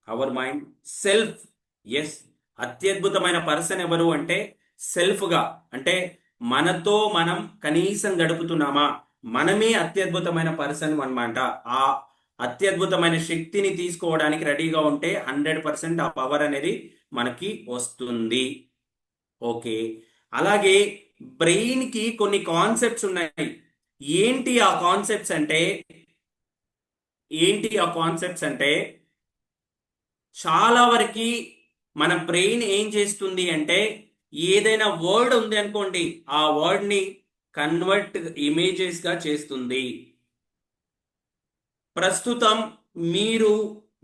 Our mind self. Yes, అత్యద్భుతమైన పర్సన్ ఎవరు అంటే సెల్ఫ్ గా, అంటే మనతో మనం కనీసం గడుపుతున్నామా, మనమే అత్యద్భుతమైన పర్సన్ అన్నమాట. ఆ అత్యద్భుతమైన శక్తిని తీసుకోవడానికి రెడీగా ఉంటే 100% ఆ పవర్ అనేది మనకి వస్తుంది. ఓకే. అలాగే బ్రెయిన్ కి కొన్ని కాన్సెప్ట్స్ ఉన్నాయి. ఏంటి ఆ కాన్సెప్ట్స్ అంటే, ఏంటి ఆ కాన్సెప్ట్స్ అంటే, చాలా వరకు మన బ్రెయిన్ ఏం చేస్తుంది అంటే, ఏదైనా వర్డ్ ఉంది అనుకోండి, ఆ వర్డ్ ని కన్వర్ట్ ఇమేజెస్ గా చేస్తుంది. ప్రస్తుతం మీరు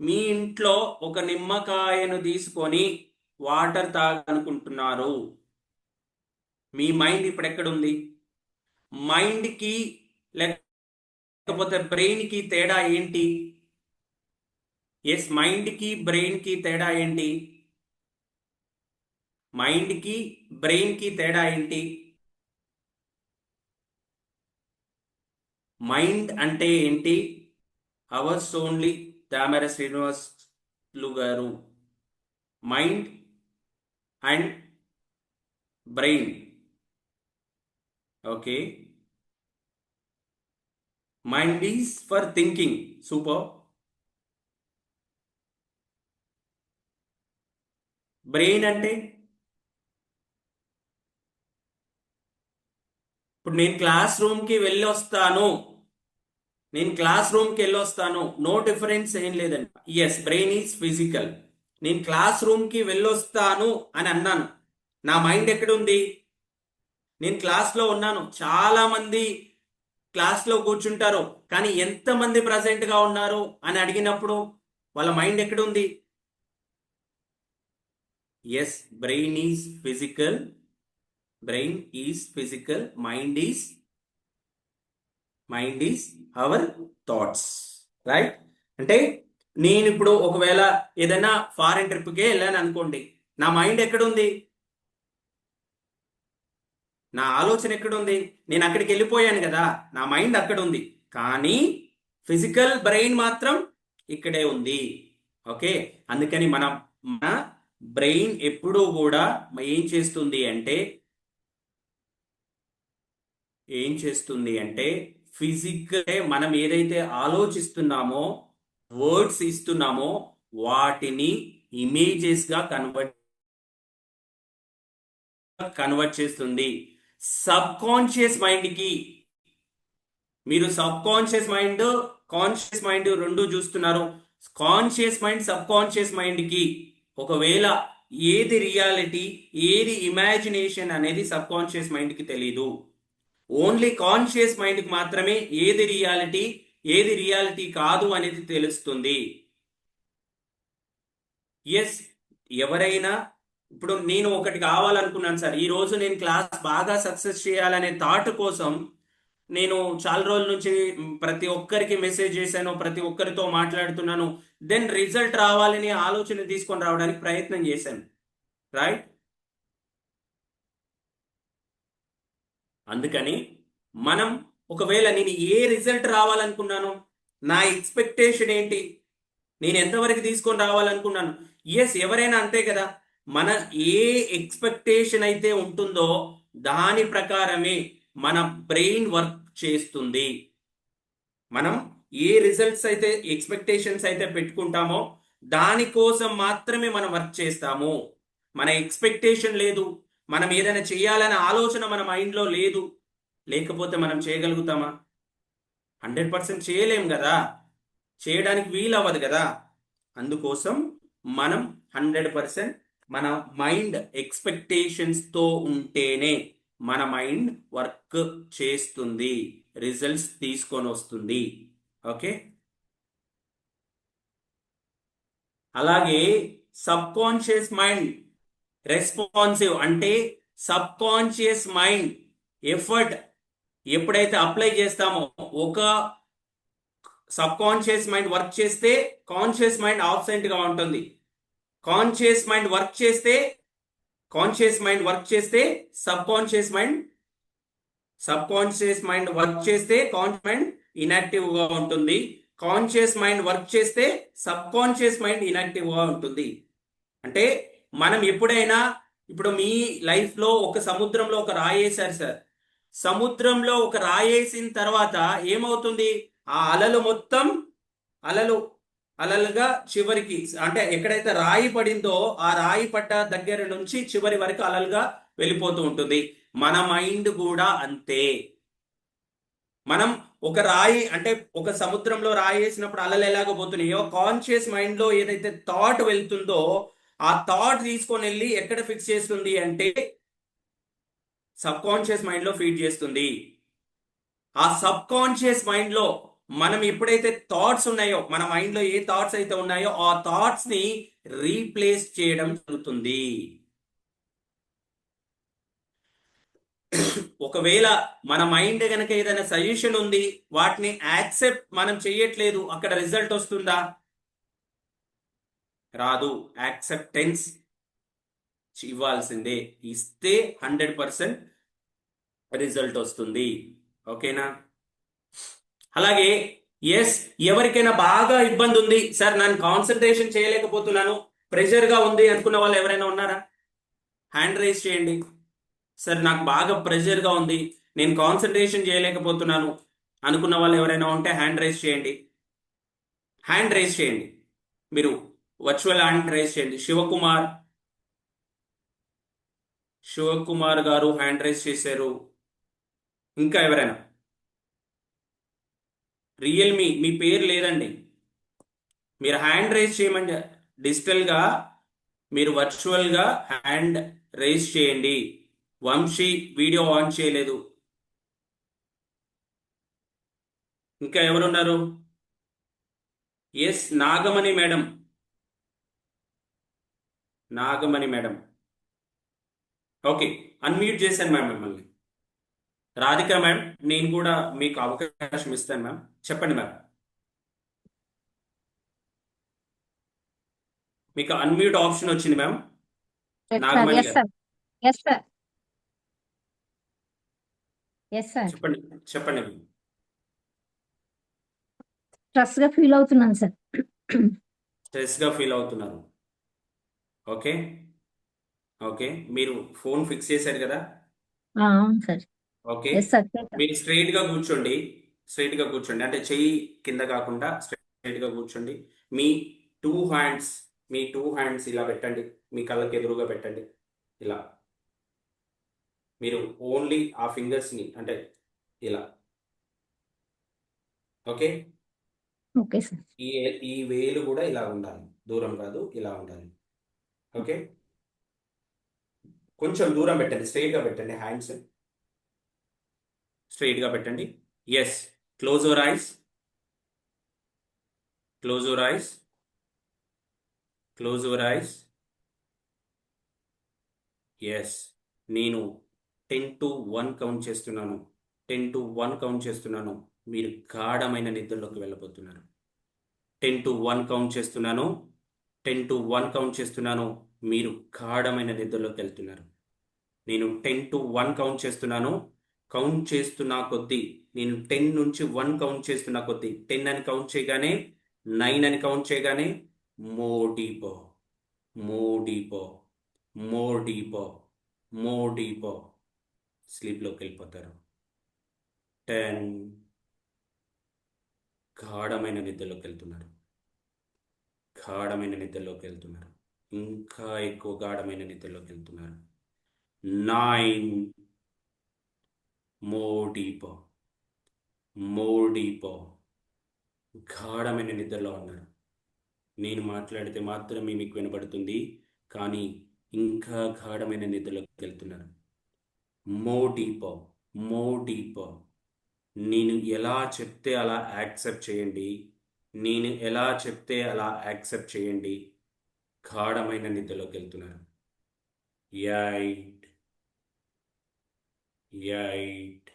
మీ ఇంట్లో ఒక నిమ్మకాయను తీసుకొని వాటర్ తాగాలనుకుంటున్నారు. మీ మైండ్ ఇప్పుడు ఎక్కడుంది? మైండ్ కి లేకపోతే బ్రెయిన్ కి తేడా ఏంటి? ఎస్, మైండ్ కి బ్రెయిన్ కి తేడా ఏంటి? మైండ్ కి బ్రెయిన్ కి తేడా ఏంటి? మైండ్ అంటే ఏంటి? అవర్స్ ఓన్లీ దామెర శ్రీనివాసులు గారు. Mind and brain. Okay, mind is for thinking. Super. Brain అంటే, ఇప్పుడు నేను క్లాస్ రూమ్కి వెళ్ళొస్తాను, నో డిఫరెన్స్ ఏం లేదండి. Yes, brain is physical. నేను క్లాస్ రూమ్కి వెళ్ళొస్తాను అని అన్నాను, నా మైండ్ ఎక్కడుంది? నేను క్లాస్లో ఉన్నాను. చాలా మంది క్లాస్లో కూర్చుంటారు, కానీ ఎంతమంది ప్రజెంట్గా ఉన్నారు అని అడిగినప్పుడు వాళ్ళ మైండ్ ఎక్కడుంది? Yes, brain is physical. Mind is our thoughts. Right? అంటే నేను ఇప్పుడు ఒకవేళ ఏదైనా ఫారెన్ ట్రిప్కే వెళ్ళాను అనుకోండి, నా మైండ్ ఎక్కడుంది? నా ఆలోచన ఎక్కడుంది? నేను అక్కడికి వెళ్ళిపోయాను కదా, నా మైండ్ అక్కడ ఉంది. కానీ ఫిజికల్ బ్రెయిన్ మాత్రం ఇక్కడే ఉంది. ఓకే, అందుకని మన బ్రెయిన్ ఎప్పుడూ కూడా ఏం చేస్తుంది అంటే ఫిజికల్, మనం ఏదైతే ఆలోచిస్తున్నామో, వర్డ్స్ ఇస్తున్నామో, వాటిని ఇమేజెస్ గా కన్వర్ట్ చేస్తుంది. సబ్ కాన్షియస్ మైండ్ కి, మీరు sub conscious mind, conscious mind రెండు చూస్తున్నారు. Conscious mind, sub conscious mind కి ఒకవేళ ఏది రియాలిటీ, ఏది ఇమాజినేషన్ అనేది సబ్ కాన్షియస్ మైండ్ కి తెలీదు. ఓన్లీ కాన్షియస్ మైండ్ కి మాత్రమే ఏది రియాలిటీ కాదు అనేది తెలుస్తుంది. ఎస్, ఎవరైనా ఇప్పుడు నేను ఒకటి కావాలనుకున్నాను సార్, ఈ రోజు నేను క్లాస్ బాగా సక్సెస్ చేయాలనే థాట్ కోసం నేను చాలా రోజుల నుంచి ప్రతి ఒక్కరికి మెసేజ్ చేశాను, ప్రతి ఒక్కరితో మాట్లాడుతున్నాను, దెన్ రిజల్ట్ రావాలని ఆలోచన తీసుకొని రావడానికి ప్రయత్నం చేశాను. రైట్? అందుకని మనం ఒకవేళ నేను ఏ రిజల్ట్ రావాలనుకున్నాను, నా ఎక్స్పెక్టేషన్ ఏంటి, నేను ఎంతవరకు తీసుకొని రావాలనుకున్నాను. ఎస్, ఎవరైనా అంతే కదా, మన ఏ ఎక్స్పెక్టేషన్ అయితే ఉంటుందో దాని ప్రకారమే మన బ్రెయిన్ వర్క్ చేస్తుంది. మనం ఏ రిజల్ట్స్ అయితే, ఎక్స్పెక్టేషన్స్ అయితే పెట్టుకుంటామో దానికోసం మాత్రమే మనం వర్క్ చేస్తాము. మన ఎక్స్పెక్టేషన్ లేదు, మనం ఏదైనా చేయాలనే ఆలోచన మన మైండ్లో లేకపోతే మనం చేయగలుగుతామా? 100% చేయలేం కదా, చేయడానికి వీలవ్వదు కదా. అందుకోసం మనం 100% మన మైండ్ ఎక్స్పెక్టేషన్స్తో ఉంటేనే మన మైండ్ వర్క్ చేస్తుంది, రిజల్ట్స్ తీసుకొని వస్తుంది. ఓకే, అలాగే సబ్ కాన్షియస్ మైండ్ రెస్పాన్సివ్. అంటే సబ్ కాన్షియస్ మైండ్ ఎఫర్ట్ ఎప్పుడైతే అప్లై చేస్తామో, ఒక సబ్ కాన్షియస్ మైండ్ వర్క్ చేస్తే కాన్షియస్ మైండ్ ఆబ్సెంట్ గా ఉంటుంది. కాన్షియస్ మైండ్ వర్క్ చేస్తే సబ్ కాన్షియస్ మైండ్ వర్క్ చేస్తే కాన్షియస్ మైండ్ ఇన్యాక్టివ్ గా ఉంటుంది. కాన్షియస్ మైండ్ వర్క్ చేస్తే సబ్ కాన్షియస్ మైండ్ ఇన్యాక్టివ్ గా ఉంటుంది. అంటే మనం ఎప్పుడైనా, ఇప్పుడు మీ లైఫ్ లో ఒక సముద్రంలో ఒక రాయేశారు సార్, సముద్రంలో ఒక రాయేసిన తర్వాత ఏమవుతుంది? ఆ అలలు మొత్తం అలలుగా చివరికి, అంటే ఎక్కడైతే రాయి పడిందో ఆ రాయి పడ్డ దగ్గర నుంచి చివరి వరకు అలలుగా వెళ్ళిపోతూ ఉంటుంది. మన మైండ్ కూడా అంతే. మనం ఒక రాయి అంటే ఒక సముద్రంలో రాయి వేసినప్పుడు అలలు ఎలాగ పోతున్నాయో కాన్షియస్ మైండ్ లో ఏదైతే థాట్ వెళ్తుందో ఆ థాట్ తీసుకొని వెళ్ళి ఎక్కడ ఫిక్స్ చేస్తుంది అంటే సబ్ కాన్షియస్ మైండ్ లో ఫీడ్ చేస్తుంది. ఆ సబ్ కాన్షియస్ మైండ్ లో మనం ఎప్పుడైతే థాట్స్ ఉన్నాయో, మన మైండ్ లో ఏ థాట్స్ అయితే ఉన్నాయో ఆ థాట్స్ ని రీప్లేస్ చేయడం జరుగుతుంది. ఒకవేళ మన మైండ్ గనక ఏదైనా సజెషన్ ఉంది, వాటిని యాక్సెప్ట్ మనం చెయ్యట్లేదు, అక్కడ రిజల్ట్ వస్తుందా? రాదు. యాక్సెప్టెన్స్ ఇవ్వాల్సిందే. ఇస్తే 100% రిజల్ట్ వస్తుంది. ఓకేనా? అలాగే ఎస్, ఎవరికైనా బాగా ఇబ్బంది ఉంది, సార్ నేను కాన్సన్ట్రేషన్ చేయలేకపోతున్నాను, ప్రెషర్ గా ఉంది అనుకున్న వాళ్ళు ఎవరైనా ఉన్నారా? హ్యాండ్ రైజ్ చేయండి. సార్ నాకు బాగా ప్రెషర్ గా ఉంది, నేను కాన్సన్ట్రేషన్ చేయలేకపోతున్నాను అనుకున్న వాళ్ళు ఎవరైనా ఉంటే హ్యాండ్ రైజ్ చేయండి. హ్యాండ్ రైజ్ చేయండి. మీరు వర్చువల్ హ్యాండ్ రైజ్ చేయండి. శివకుమార్ గారు హ్యాండ్ రైజ్ చేశారు. ఇంకా ఎవరైనా? రియల్మీ, మీ పేరు లేదండి. మీరు హ్యాండ్ రైజ్ చేయమని డిజిటల్ గా, మీరు వర్చువల్ గా హ్యాండ్ రైజ్ చేయండి. వంశీ వీడియో ఆన్ చేయలేదు. ఇంకా ఎవరున్నారు? Yes, Nagamani madam. Nagamani madam. Okay, unmute చేశాను మ్యామ్ మిమ్మల్ని. రాధిక మ్యామ్, నేను కూడా మీకు అవకాశం ఇస్తాను మ్యామ్. చెప్పండి మ్యామ్. మీకు అన్మ్యూట్ ఆప్షన్ వచ్చింది ma'am. Yes, sir. Nagamani Yes, గారు sir. Yes, sir. Yes, sir. చెప్పండి. చెప్పండి. స్ట్రెస్ గా ఫీల్ అవుతున్నాను సార్. స్ట్రెస్ గా ఫీల్ అవుతున్నారు. ఓకే. ఓకే, మీరు ఫోన్ ఫిక్స్ చేశారు కదా? అవును సార్. Okay, yes sir. మీరు స్ట్రైట్ గా కూర్చోండి. స్ట్రైట్ గా కూర్చోండి, అంటే చెయ్యి కింద కాకుండా స్ట్రైట్ గా కూర్చోండి. మీ టూ హ్యాండ్స్ ఇలా పెట్టండి, మీ కళ్ళకి ఎదురుగా పెట్టండి. ఇలా మీరు ఓన్లీ ఆ ఫింగర్స్ ని అంటే ఇలా. Okay, okay sir. ఈ ఈ వేలు కూడా ఇలా ఉండాలి, దూరం కాదు, ఇలా ఉండాలి. ఓకే, కొంచెం దూరం పెట్టండి, స్ట్రైట్ గా పెట్టండి. హ్యాండ్స్ స్ట్రైట్ గా పెట్టండి. Yes, close your eyes. Close your eyes. Close your eyes. Yes, నేను 10 to 1 కౌంట్ చేస్తున్నాను. 10 to 1 కౌంట్ చేస్తున్నాను. మీరు గాఢమైన నిద్రలోకి వెళ్ళబోతున్నారు. 10 to 1 కౌంట్ చేస్తున్నాను. 10 to 1 కౌంట్ చేస్తున్నాను. మీరు గాఢమైన నిద్రలోకి వెళ్తున్నారు. నేను 10 to 1 కౌంట్ చేస్తున్నాను. కౌంట్ చేస్తున్నా కొద్దీ, నేను 10 నుంచి 1 కౌంట్ చేస్తున్నా కొద్దీ, 10 అని కౌంట్ చేయగానే, 9 అని కౌంట్ చేయగానే more deeper, more deeper, more deeper, more deeper స్లీప్లోకి వెళ్ళిపోతారు. 10, గాఢమైన నిద్రలోకి వెళ్తున్నారు. గాఢమైన నిద్రలోకి వెళ్తున్నారు. ఇంకా ఎక్కువ గాఢమైన నిద్రలోకి వెళ్తున్నారు. 9, మోర్ డీపర్, మోర్ డీపర్. గాఢమైన నిద్రలో ఉన్నారు. నేను మాట్లాడితే మాత్రమే మీకు వినబడుతుంది, కానీ ఇంకా గాఢమైన నిద్రలోకి వెళ్తున్నారు. More deeper, more deeper. నేను ఎలా చెప్తే అలా యాక్సెప్ట్ చేయండి. నేను ఎలా చెప్తే అలా యాక్సెప్ట్ చేయండి. గాఢమైన నిద్రలోకి వెళ్తున్నారు. 8, 8,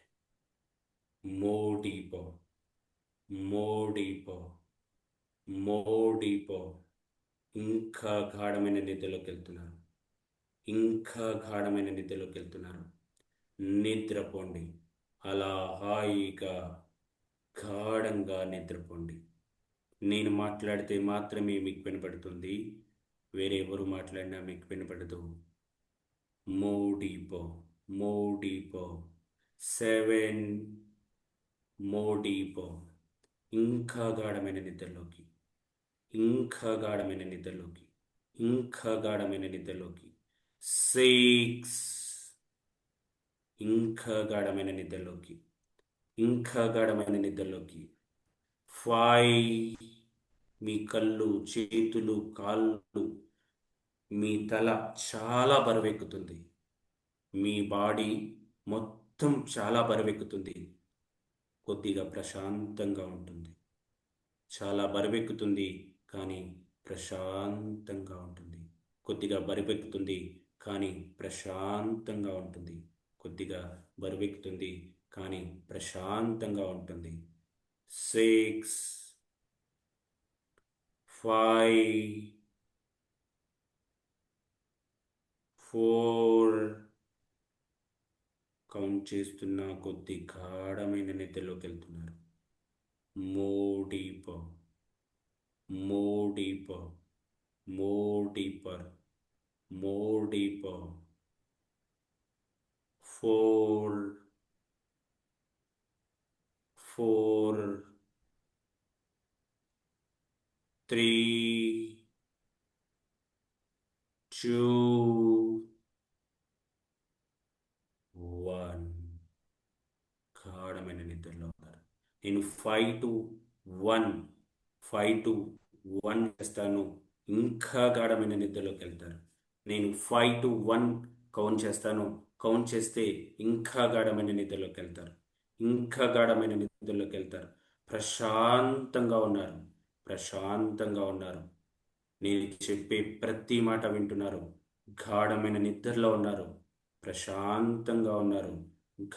more deeper, more deeper, more deeper. ఇంకా గాఢమైన నిద్రలోకి వెళ్తున్నారు. ఇంకా గాఢమైన నిద్రలోకి వెళ్తున్నారు. నిద్రపోండి. అలా హాయిగా గాఢంగా నిద్రపోండి. నేను మాట్లాడితే మాత్రమే మీకు వినపడుతుంది, వేరే ఎవరు మాట్లాడినా మీకు వినపడదు. More deeper, more deeper. 7, more deeper. ఇంకా గాఢమైన నిద్రలోకి, ఇంకా గాఢమైన నిద్రలోకి, ఇంకా గాఢమైన నిద్రలోకి. 6, ఇంకా గాఢమైన నిద్రలోకి. ఇంకా గాఢమైన నిద్రలోకి. 5. మీ కళ్ళు, చేతులు, కాళ్ళు, మీ తల చాలా బరువెక్కుతుంది. మీ బాడీ మొత్తం చాలా బరువెక్కుతుంది. కొద్దిగా ప్రశాంతంగా ఉంటుంది. చాలా బరువెక్కుతుంది కానీ ప్రశాంతంగా ఉంటుంది. కొద్దిగా బరువెక్కుతుంది కానీ ప్రశాంతంగా ఉంటుంది. కొద్దిగా బరువెక్కుతుంది కానీ ప్రశాంతంగా ఉంటుంది. 6, 5, 4 కౌంట్ చేస్తున్న కొద్ది గాఢమైన నిద్రలోకి వెళ్తున్నారు. More deeper, more deeper, more deeper, more deeper. 4, 4, 3, 2, 1. గాఢమైన నిద్రలో ఉన్నారు. నేను 5 to 1 చేస్తాను, ఇంకా గాఢమైన నిద్రలోకి వెళ్తారు. నేను 5 to 1 కౌంట్ చేస్తాను, కౌంట్ చేస్తే ఇంకా గాఢమైన నిద్రలోకి వెళ్తారు. ఇంకా గాఢమైన నిద్రలోకి వెళ్తారు. ప్రశాంతంగా ఉన్నారు, ప్రశాంతంగా ఉన్నారు. నేను చెప్పే ప్రతి మాట వింటున్నారు. గాఢమైన నిద్రలో ఉన్నారు, ప్రశాంతంగా ఉన్నారు,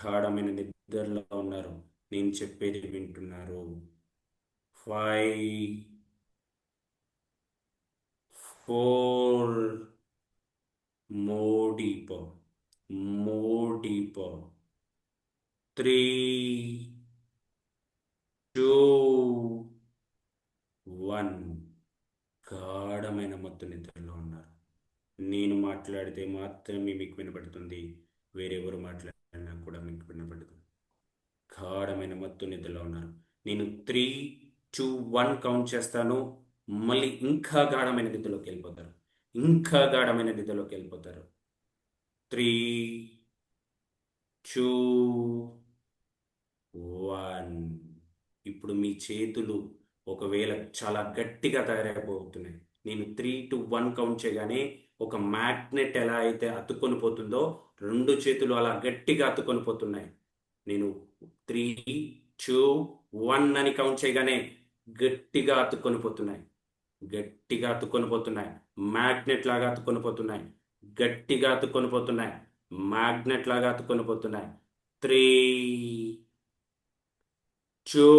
గాఢమైన నిద్రలో ఉన్నారు. నేను చెప్పేది వింటున్నారు. 5, 4, more deeper, more deeper. 3, 2, 1. గాఢమైన మత్తు నిద్రలో ఉన్నారు. నేను మాట్లాడితే మాత్రమే మీకు వినపడుతుంది, వేరెవరు మాట్లాడినా కూడా మీకు వినపడదు. గాఢమైన మత్తు నిద్రలో ఉన్నారు. నేను 3, 2, 1 కౌంట్ చేస్తాను, మళ్ళీ ఇంకా గాఢమైన నిద్రలోకి వెళ్ళిపోతారు. ఇంకా గాఢమైన నిద్రలోకి వెళ్ళిపోతారు. 3, 2, 1. ఇప్పుడు మీ చేతులు ఒకవేళ చాలా గట్టిగా తయారైపోతున్నాయి. నేను 3 to 1 కౌంట్ చేయగానే ఒక మ్యాగ్నెట్ ఎలా అయితే అతుక్కొని పోతుందో 2 చేతులు అలా గట్టిగా అతుక్కొని పోతున్నాయి. నేను 3, 2, 1 అని కౌంట్ చేయగానే గట్టిగా అతుక్కొని పోతున్నాయి, గట్టిగా అతుక్కొని పోతున్నాయి. మ్యాగ్నెట్ లాగా అతుక్కొని పోతున్నాయి, గట్టిగా అతుక్కొని పోతున్నాయి, మ్యాగ్నెట్ లాగా అతుక్కొని పోతున్నాయి. 3, 2,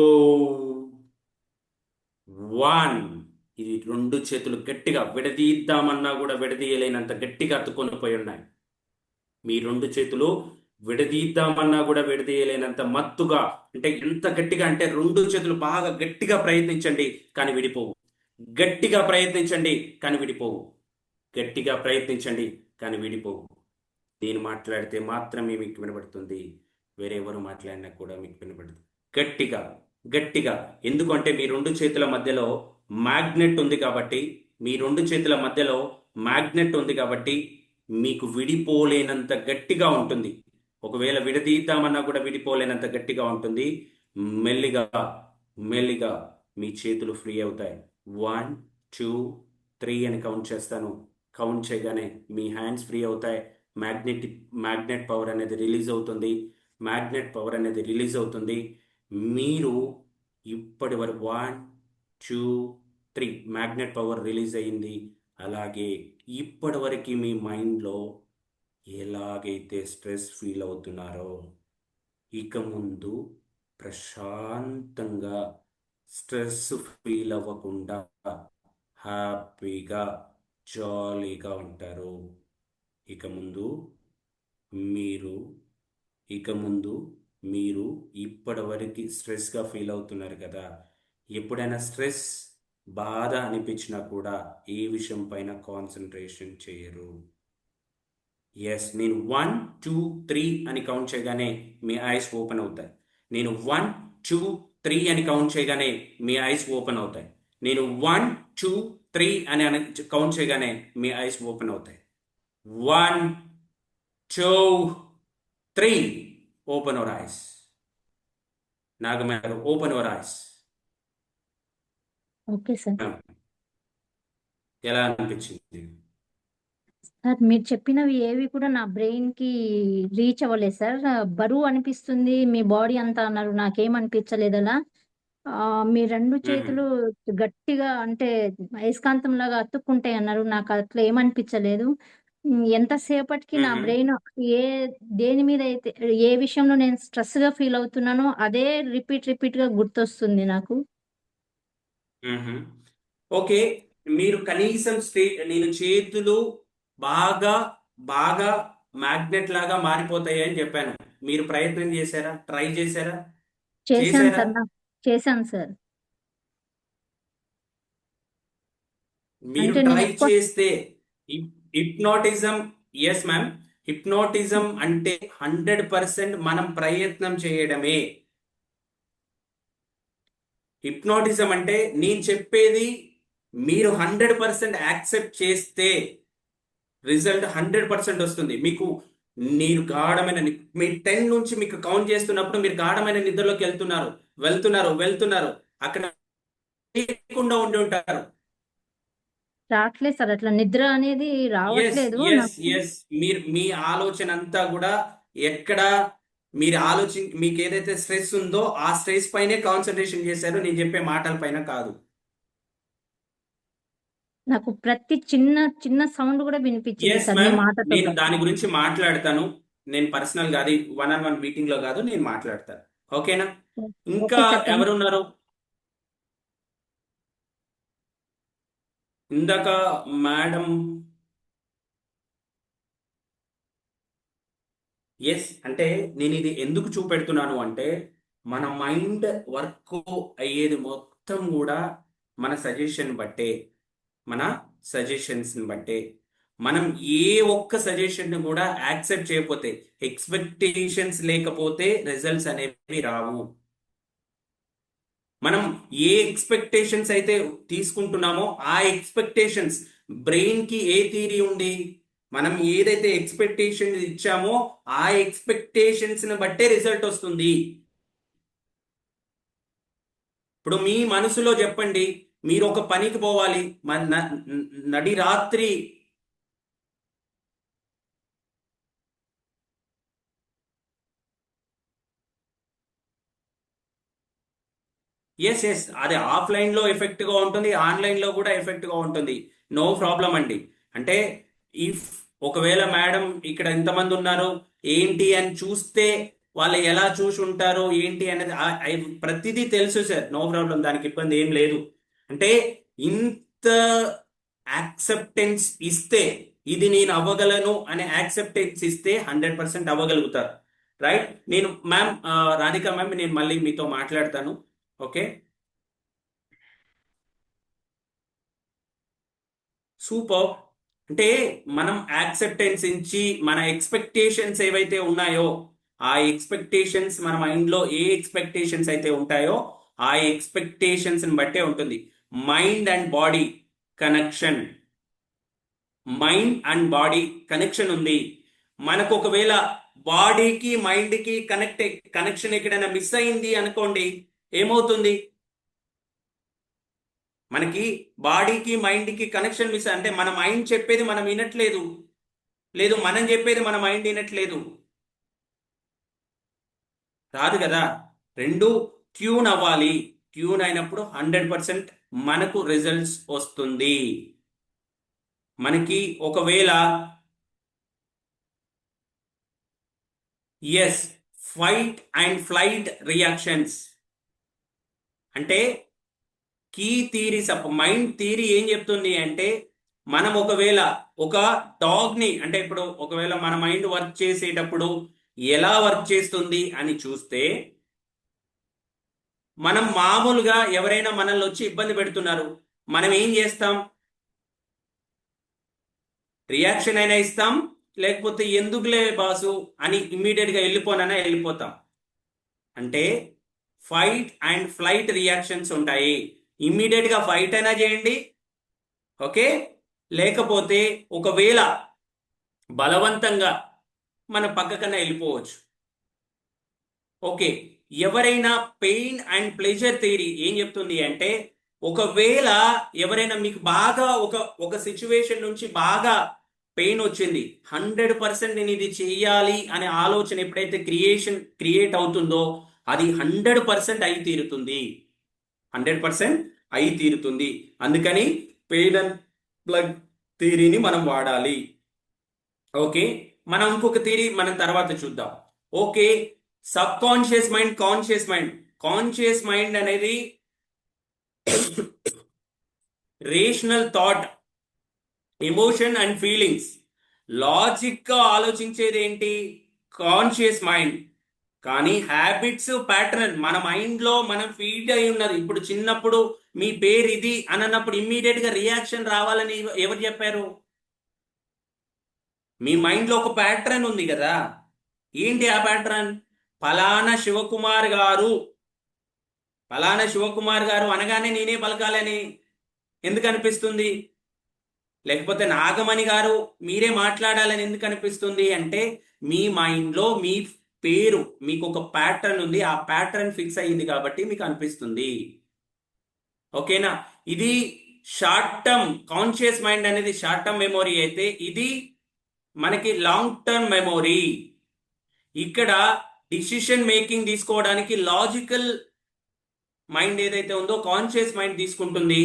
1. ఇది 2 చేతులు గట్టిగా విడదీద్దామన్నా కూడా విడదీయలేనంత గట్టిగా అతుక్కొని పోయి ఉన్నాయి. మీ 2 చేతులు విడదీద్దామన్నా కూడా విడదీయలేనంత మత్తుగా, అంటే ఎంత గట్టిగా అంటే 2 చేతులు బాగా గట్టిగా ప్రయత్నించండి కానీ విడిపోవు. గట్టిగా ప్రయత్నించండి కానీ విడిపోవు. గట్టిగా ప్రయత్నించండి కానీ విడిపోవు. నేను మాట్లాడితే మాత్రమే మీకు వినబడుతుంది, వేరెవరు మాట్లాడినా కూడా మీకు వినబడదు. గట్టిగా గట్టిగా. ఎందుకంటే మీ 2 చేతుల మధ్యలో మ్యాగ్నెట్ ఉంది కాబట్టి, మీ 2 చేతుల మధ్యలో మ్యాగ్నెట్ ఉంది కాబట్టి మీకు విడిపోలేనంత గట్టిగా ఉంటుంది. ఒకవేళ విడదీద్దామన్నా కూడా విడిపోలేనంత గట్టిగా ఉంటుంది. మెల్లిగా మెల్లిగా మీ చేతులు ఫ్రీ అవుతాయి. 1, 2, 3 అని కౌంట్ చేస్తాను. కౌంట్ చేయగానే మీ హ్యాండ్స్ ఫ్రీ అవుతాయి. మ్యాగ్నెట్ పవర్ అనేది రిలీజ్ అవుతుంది. మ్యాగ్నెట్ పవర్ అనేది రిలీజ్ అవుతుంది. మీరు ఇప్పటి వరకు 1, 2, 3 మ్యాగ్నెట్ పవర్ రిలీజ్ అయ్యింది. అలాగే ఇప్పటి వరకు మీ మైండ్లో ఎలాగైతే స్ట్రెస్ ఫీల్ అవుతున్నారో, ఇక ముందు ప్రశాంతంగా స్ట్రెస్ ఫీల్ అవ్వకుండా హ్యాపీగా జాలీగా ఉంటారు. ఇక ముందు మీరు ఇప్పటివరకు స్ట్రెస్గా ఫీల్ అవుతున్నారు కదా, ఎప్పుడైనా స్ట్రెస్ బాధ అనిపించినా కూడా ఏ విషయం పైన కాన్సన్ట్రేషన్ చేయరు. ఎస్, నేను 1, 2, 3 అని కౌంట్ చేయగానే మీ ఐస్ ఓపెన్ అవుతాయి. నేను 1, 2, 3 అని కౌంట్ చేయగానే మీ ఐస్ ఓపెన్ అవుతాయి. నేను 1, 2, 3 అని కౌంట్ చేయగానే మీ ఐస్ ఓపెన్ అవుతాయి. 1, 2, 3 ఓపెన్ యువర్ ఐస్. నాగమయ్య గారు, open your eyes. Okay sir. ఎలా అనిపించింది? సార్ మీరు చెప్పినవి ఏవి కూడా నా బ్రెయిన్ కి రీచ్ అవ్వలేదు సార్. బరువు అనిపిస్తుంది మీ బాడీ అంతా అన్నారు, నాకేం అనిపించలేదు అలా. మీ రెండు మ్మ్. చేతులు గట్టిగా అంటే అయస్కాంతం లాగా అతుక్కుంటాయి అన్నారు, నాకు అట్లా ఏమనిపించలేదు. ఎంతసేపటికి నా మ్మ్. బ్రెయిన్ ఏ దేని మీద అయితే ఏ విషయంలో నేను స్ట్రెస్ గా ఫీల్ అవుతున్నానో అదే రిపీట్ గా గుర్తొస్తుంది నాకు. మ్మ్. ఓకే, మీరు కనీసం నేను చేతులు బాగా బాగా మ్యాగ్నెట్ లాగా మారిపోతాయి అని చెప్పాను. మీరు ప్రయత్నం చేశారా? ట్రై చేశారా? చేశాను చేశారా? సార్ చేశాను సార్. మీరు అంటే నేను ట్రై ఎక్కువ చేస్తే హిప్నోటిజం, ఎస్ మ్యామ్, హిప్నోటిజం అంటే 100% మనం ప్రయత్నం చేయడమే. హిప్నోటిజం అంటే నేను చెప్పేది మీరు 100% యాక్సెప్ట్ చేస్తే రిజల్ట్ 100% వస్తుంది మీకు. నేను గాఢమైన మీ 10 నుంచి మీకు కౌంట్ చేస్తున్నప్పుడు మీరు గాఢమైన నిద్రలోకి వెళ్తున్నారు, వెళ్తున్నారు, వెళ్తున్నారు, అక్కడ లేకుండా ఉండి ఉంటారు. రావట్లేదు సార్, అట్లా నిద్ర అనేది ఎస్, రావట్లేదు ఎస్, నాకు. ఎస్. మీరు మీ ఆలోచన అంతా కూడా ఎక్కడ మీరు మీకు ఏదైతే స్ట్రెస్ ఉందో ఆ స్ట్రెస్ పైనే కాన్సన్ట్రేషన్ చేశారు, నేను చెప్పే మాటల పైన కాదు. నాకు ప్రతి చిన్న చిన్న సౌండ్ కూడా వినిపించింది ఎస్ సార్ మీ మ్యామ్, మాటతో నేను పాటు. దాని గురించి మాట్లాడతాను. నేను పర్సనల్ గా, అది 1-on-1 మీటింగ్ లో కాదు, నేను మాట్లాడతాను. ఓకేనా? ఇంకా ఓకే సార్, థ్యాంక్. ఎవరున్నారు? ఇందాక మేడం. ఎస్, అంటే నేను ఇది ఎందుకు చూపెడుతున్నాను అంటే మన మైండ్ వర్క్ అయ్యేది మొత్తం కూడా మన సజెషన్ బట్టే, మన సజెషన్స్ బట్టే. మనం ఏ ఒక్క సజెషన్ కూడా యాక్సెప్ట్ చేయకపోతే, ఎక్స్పెక్టేషన్స్ లేకపోతే రిజల్ట్స్ అనేవి రావు. మనం ఏ ఎక్స్పెక్టేషన్స్ అయితే తీసుకుంటున్నామో ఆ ఎక్స్పెక్టేషన్స్, బ్రెయిన్ కి ఏ థియరీ ఉంది, మనం ఏదైతే ఎక్స్పెక్టేషన్ ఇచ్చామో ఆ ఎక్స్పెక్టేషన్స్ ని బట్టే రిజల్ట్ వస్తుంది. ఇప్పుడు మీ మనసులో చెప్పండి, మీరు ఒక పనికి పోవాలి, నడి రాత్రి ఎస్, ఎస్, అది ఆఫ్లైన్ లో ఎఫెక్ట్ గా ఉంటుంది, ఆన్లైన్ లో కూడా ఎఫెక్ట్ గా ఉంటుంది. నో ప్రాబ్లం అండి. అంటే ఇఫ్ ఒకవేళ మేడం ఇక్కడ ఎంతమంది ఉన్నారు ఏంటి అని చూస్తే వాళ్ళు ఎలా చూసి ఉంటారు ఏంటి అనేది ప్రతిదీ తెలుసు సార్. నో ప్రాబ్లం, దానికి ఇబ్బంది ఏం లేదు. అంటే ఇంత యాక్సెప్టెన్స్ ఇస్తే, ఇది నేను అవ్వగలను అనే యాక్సెప్టెన్స్ ఇస్తే 100% అవ్వగలుగుతారు. రైట్? నేను మ్యామ్, రాధిక మ్యామ్, నేను మళ్ళీ మీతో మాట్లాడతాను. Okay, super. అంటే మనం యాక్సెప్టెన్స్ ఇచ్చి మన ఎక్స్పెక్టేషన్స్ ఏవైతే ఉన్నాయో ఆ ఎక్స్పెక్టేషన్స్, మన మైండ్ లో ఏ ఎక్స్పెక్టేషన్స్ అయితే ఉంటాయో ఆ ఎక్స్పెక్టేషన్స్ బట్టే ఉంటుంది. Mind and body connection, mind and body connection ఉంది. మనకు ఒకవేళ బాడీకి మైండ్ కి కనెక్షన్ ఎక్కడైనా మిస్ అయింది అనుకోండి, ఏమవుతుంది? మనకి బాడీకి మైండ్కి కనెక్షన్ మిస్ అంటే మన మైండ్ చెప్పేది మనం వినట్లేదు, లేదు మనం చెప్పేది మన మైండ్ వినట్లేదు, రాదు కదా. రెండు ట్యూన్ అవ్వాలి. ట్యూన్ అయినప్పుడు 100% మనకు రిజల్ట్స్ వస్తుంది. మనకి ఒకవేళ yes, fight and flight reactions అంటే key theories of mind theory ఏం చెప్తుంది అంటే, మనం ఒకవేళ ఒక డాగ్ ని, అంటే ఇప్పుడు ఒకవేళ మన మైండ్ వర్క్ చేసేటప్పుడు ఎలా వర్క్ చేస్తుంది అని చూస్తే, మనం మామూలుగా ఎవరైనా మనల్ని వచ్చి ఇబ్బంది పెడుతున్నారు, మనం ఏం చేస్తాం? రియాక్షన్ అయినా ఇస్తాం, లేకపోతే ఎందుకులే బాసు అని ఇమ్మీడియట్ గా వెళ్ళిపోతాం. అంటే ఫైట్ అండ్ ఫ్లైట్ రియాక్షన్స్ ఉంటాయి. ఇమ్మీడియట్ గా ఫైట్ అయినా చేయండి, ఓకే, లేకపోతే ఒకవేళ బలవంతంగా మన పక్కకన్నా వెళ్ళిపోవచ్చు. ఓకే, ఎవరైనా పెయిన్ అండ్ ప్లెజర్ థియరీ ఏం చెప్తుంది అంటే, ఒకవేళ ఎవరైనా మీకు బాగా ఒక సిచ్యువేషన్ నుంచి బాగా పెయిన్ వచ్చింది, 100% నేను ఇది చెయ్యాలి అనే ఆలోచన ఎప్పుడైతే క్రియేట్ అవుతుందో అది 100% అయి తీరుతుంది. 100% అయి తీరుతుంది. అందుకని పెయిన్ అండ్ ప్లగ్ థియరీని మనం వాడాలి. ఓకే, మనం ఇంకొక థియరీ మనం తర్వాత చూద్దాం. Okay, sub conscious mind, conscious mind. Conscious mind అనేది rational thought, emotion and feelings. Logic గా ఆలోచించేది ఏంటి? Conscious mind. కానీ హ్యాబిట్స్, ప్యాటర్న్ మన మైండ్ లో మనం ఫీడ్ అయి ఉన్నది. ఇప్పుడు చిన్నప్పుడు మీ పేరు ఇది అని అన్నప్పుడు ఇమ్మీడియట్ గా రియాక్షన్ రావాలని ఎవరు చెప్పారు? మీ మైండ్ లో ఒక ప్యాటర్న్ ఉంది కదా. ఏంటి ఆ ప్యాటర్న్? ఫలానా శివకుమార్ గారు, ఫలానా శివకుమార్ గారు అనగానే నేనే పలకాలని ఎందుకు అనిపిస్తుంది? లేకపోతే నాగమణి గారు మీరే మాట్లాడాలని ఎందుకు అనిపిస్తుంది అంటే, మీ మైండ్ లో మీ పేరు, మీకు ఒక ప్యాటర్న్ ఉంది, ఆ ప్యాటర్న్ ఫిక్స్ అయ్యింది కాబట్టి మీకు అనిపిస్తుంది. ఓకేనా? ఇది షార్ట్ టర్మ్. కాన్షియస్ మైండ్ అనేది షార్ట్ టర్మ్ మెమొరీ అయితే, ఇది మనకి లాంగ్ టర్మ్ మెమొరీ. ఇక్కడ డిసిషన్ మేకింగ్ తీసుకోవడానికి లాజికల్ మైండ్ ఏదైతే ఉందో కాన్షియస్ మైండ్ తీసుకుంటుంది.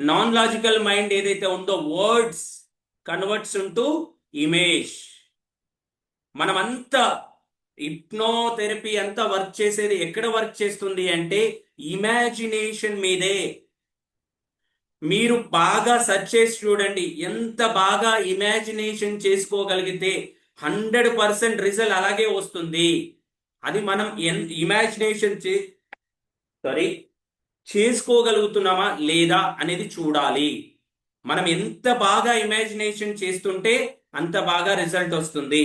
నాన్ లాజికల్ మైండ్ ఏదైతే ఉందో వర్డ్స్ కన్వర్ట్స్ ఇంటూ ఇమేజ్. మనమంతా హిప్నోథెరపీ అంతా వర్క్ చేసేది ఎక్కడ వర్క్ చేస్తుంది అంటే ఇమాజినేషన్ మీదే. మీరు బాగా సెర్చ్ చేసి చూడండి, ఎంత బాగా ఇమాజినేషన్ చేసుకోగలిగితే 100% రిజల్ట్ అలాగే వస్తుంది. అది మనం ఇమాజినేషన్ చేసుకోగలుగుతున్నామా లేదా అనేది చూడాలి. మనం ఎంత బాగా ఇమాజినేషన్ చేస్తుంటే అంత బాగా రిజల్ట్ వస్తుంది.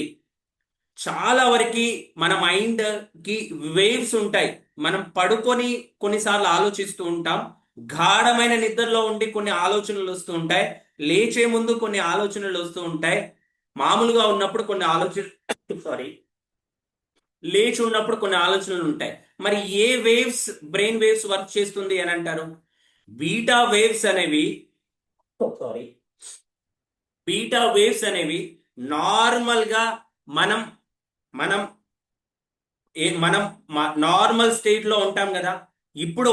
చాలా వరకు మన మైండ్ కి వేవ్స్ ఉంటాయి. మనం పడుకొని కొన్నిసార్లు ఆలోచిస్తూ ఉంటాం, గాఢమైన నిద్రలో ఉండి కొన్ని ఆలోచనలు వస్తూ ఉంటాయి, లేచే ముందు కొన్ని ఆలోచనలు వస్తూ ఉంటాయి, మామూలుగా ఉన్నప్పుడు కొన్ని ఆలోచన లేచి ఉన్నప్పుడు కొన్ని ఆలోచనలు ఉంటాయి. మరి ఏ వేవ్స్ బ్రెయిన్ వేవ్స్ వర్క్ చేస్తుంది అని అంటారు? బీటా వేవ్స్ అనేవి సారీ బీటా వేవ్స్ అనేవి నార్మల్ గా మనం మనం మనం నార్మల్ స్టేట్ లో ఉంటాం కదా. ఇప్పుడు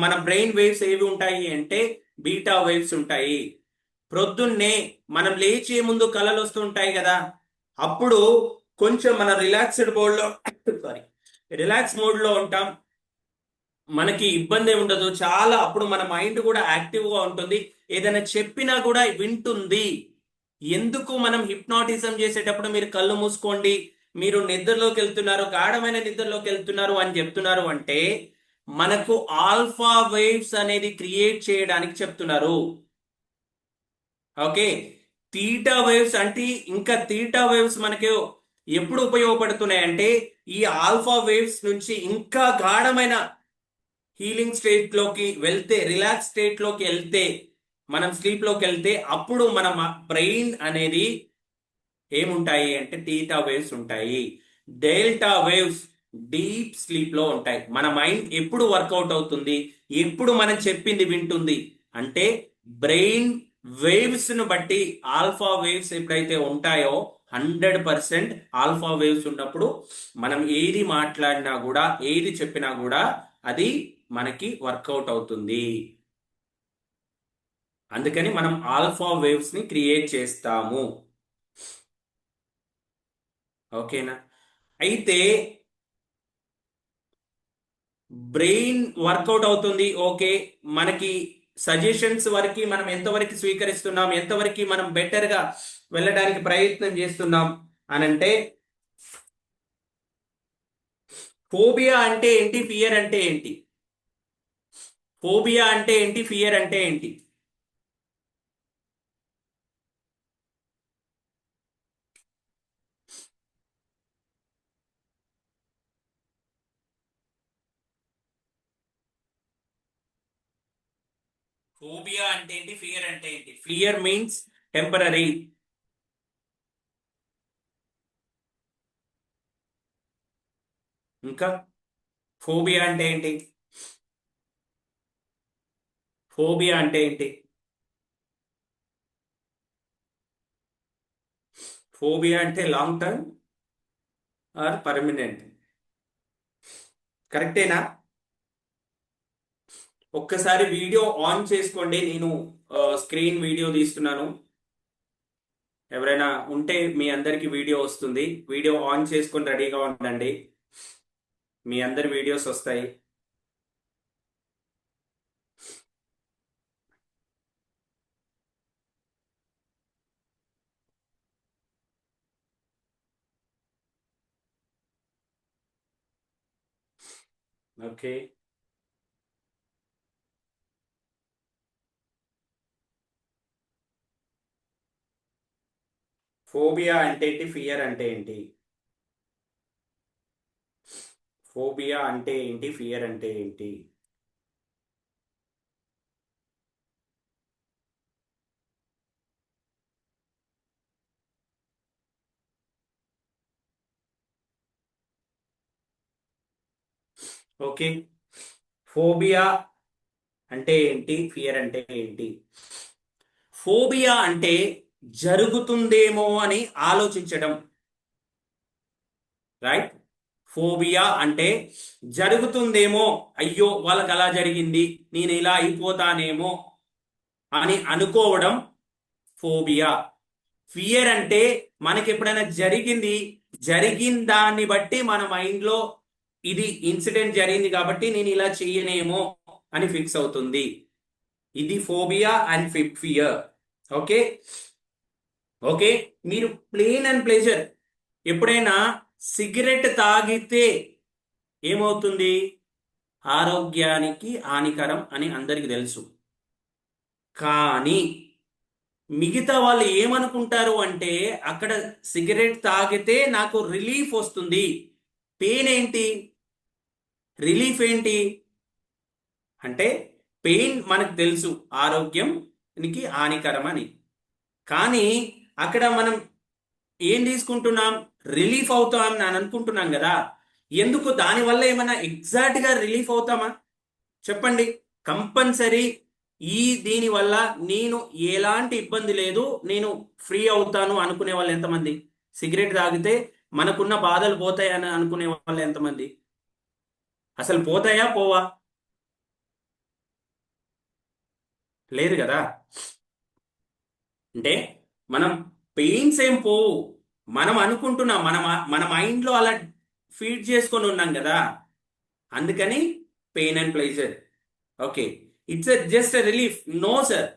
మన బ్రెయిన్ వేవ్స్ ఏవి ఉంటాయి అంటే బీటా వేవ్స్ ఉంటాయి. ప్రొద్దున్నే మనం లేచే ముందు కలలు వస్తుంటాయి కదా, అప్పుడు కొంచెం మన రిలాక్స్డ్ మోడ్ లో రిలాక్స్ మోడ్ లో ఉంటాం, మనకి ఇబ్బంది ఉండదు చాలా. అప్పుడు మన మైండ్ కూడా యాక్టివ్ గా ఉంటుంది, ఏదైనా చెప్పినా కూడా వింటుంది. ఎందుకు మనం హిప్నాటిజం చేసేటప్పుడు మీరు కళ్ళు మూసుకోండి, మీరు నిద్రలోకి వెళ్తున్నారు, గాఢమైన నిద్రలోకి వెళ్తున్నారు అని చెప్తున్నారు అంటే మనకు ఆల్ఫా వేవ్స్ అనేది క్రియేట్ చేయడానికి చెప్తున్నారు. ఓకే, తీటా వేవ్స్ అంటే, ఇంకా తీటా వేవ్స్ మనకి ఎప్పుడు ఉపయోగపడుతున్నాయి అంటే ఈ ఆల్ఫా వేవ్స్ నుంచి ఇంకా గాఢమైన హీలింగ్ స్టేట్ లోకి వెళ్తే, రిలాక్స్ స్టేట్ లోకి వెళ్తే, మనం స్లీప్ లోకి వెళ్తే అప్పుడు మన బ్రెయిన్ అనేది ఏముంటాయి అంటే టీటా వేవ్స్ ఉంటాయి. డెల్టా వేవ్స్ డీప్ స్లీప్ లో ఉంటాయి. మన మైండ్ ఎప్పుడు వర్కౌట్ అవుతుంది, ఎప్పుడు మనం చెప్పింది వింటుంది అంటే బ్రెయిన్ వేవ్స్ ను బట్టి. ఆల్ఫా వేవ్స్ ఎప్పుడైతే ఉంటాయో 100% ఆల్ఫా వేవ్స్ ఉన్నప్పుడు మనం ఏది మాట్లాడినా కూడా, ఏది చెప్పినా కూడా అది మనకి వర్కౌట్ అవుతుంది. అందుకని మనం ఆల్ఫా వేవ్స్ ని క్రియేట్ చేస్తాము. ఓకేనా? అయితే బ్రెయిన్ వర్కౌట్ అవుతుంది, ఓకే. మనకి సజెషన్స్ వరకు మనం ఎంతవరకు స్వీకరిస్తున్నాం, ఎంతవరకు మనం బెటర్ గా వెళ్ళడానికి ప్రయత్నం చేస్తున్నాం అనంటే, ఫోబియా అంటే ఏంటి, ఫియర్ అంటే ఏంటి? ఫోబియా అంటే ఏంటి, ఫియర్ అంటే ఏంటి? ఫోబియా అంటే ఏంటి, ఫియర్ అంటే ఏంటి? Fear means temporary. ఇంకా ఫోబియా అంటే ఏంటి? ఫోబియా అంటే ఏంటి? ఫోబియా అంటే లాంగ్ టర్మ్ ఆర్ పర్మనెంట్? కరెక్టేనా? ఒక్కసారి వీడియో ఆన్ చేసుకోండి. నేను స్క్రీన్ వీడియో తీస్తున్నాను. ఎవరైనా ఉంటే మీ అందరికి వీడియో వస్తుంది. వీడియో ఆన్ చేసుకొని రెడీగా ఉండండి. మీ అందరి వీడియోస్ వస్తాయి. ఓకే. ఫోబియా అంటే ఏంటి? ఫియర్ అంటే ఏంటి? ఫోబియా అంటే ఏంటి? ఫియర్ అంటే ఏంటి? ఓకే. ఫోబియా అంటే ఏంటి? ఫియర్ అంటే ఏంటి? ఫోబియా అంటే జరుగుతుందేమో అని ఆలోచించడం. రైట్? ఫోబియా అంటే జరుగుతుందేమో, అయ్యో వాళ్ళకి అలా జరిగింది, నేను ఇలా అయిపోతానేమో అని అనుకోవడం ఫోబియా. ఫియర్ అంటే మనకి ఎప్పుడైనా జరిగిన దాన్ని బట్టి మన మైండ్లో ఇది ఇన్సిడెంట్ జరిగింది కాబట్టి నేను ఇలా చెయ్యనేమో అని ఫిక్స్ అవుతుంది. ఇది phobia and fear. Okay. Okay. మీరు ప్లెయిన్ అండ్ ప్లెజర్ ఎప్పుడైనా సిగరెట్ తాగితే ఏమవుతుంది? ఆరోగ్యానికి హానికరం అని అందరికి తెలుసు. కానీ మిగతా వాళ్ళు ఏమనుకుంటారు అంటే అక్కడ సిగరెట్ తాగితే నాకు రిలీఫ్ వస్తుంది. పెయిన్ ఏంటి? రిలీఫ్ ఏంటి? అంటే పెయిన్ మనకు తెలుసు ఆరోగ్యానికి హానికరం అని. కానీ అక్కడ మనం ఏం తీసుకుంటున్నాం? రిలీఫ్ అవుతాం అని అనుకుంటున్నాం కదా. ఎందుకు? దానివల్ల ఏమైనా ఎగ్జాక్ట్ గా రిలీఫ్ అవుతామా? చెప్పండి. కంపల్సరీ దీని వల్ల నేను ఎలాంటి ఇబ్బంది లేదు, నేను ఫ్రీ అవుతాను అనుకునే వాళ్ళు ఎంతమంది? సిగరెట్ తాగితే మనకున్న బాధలు పోతాయని అనుకునే వాళ్ళు ఎంతమంది? అసలు పోతాయా పోవా? లేదు కదా. అంటే మనం పెయిన్స్ ఏం పోవు, మనం అనుకుంటున్నాం, మన మైండ్లో అలా ఫీడ్ చేసుకొని ఉన్నాం కదా. అందుకని pain and pleasure. Okay. It's just relief. No sir,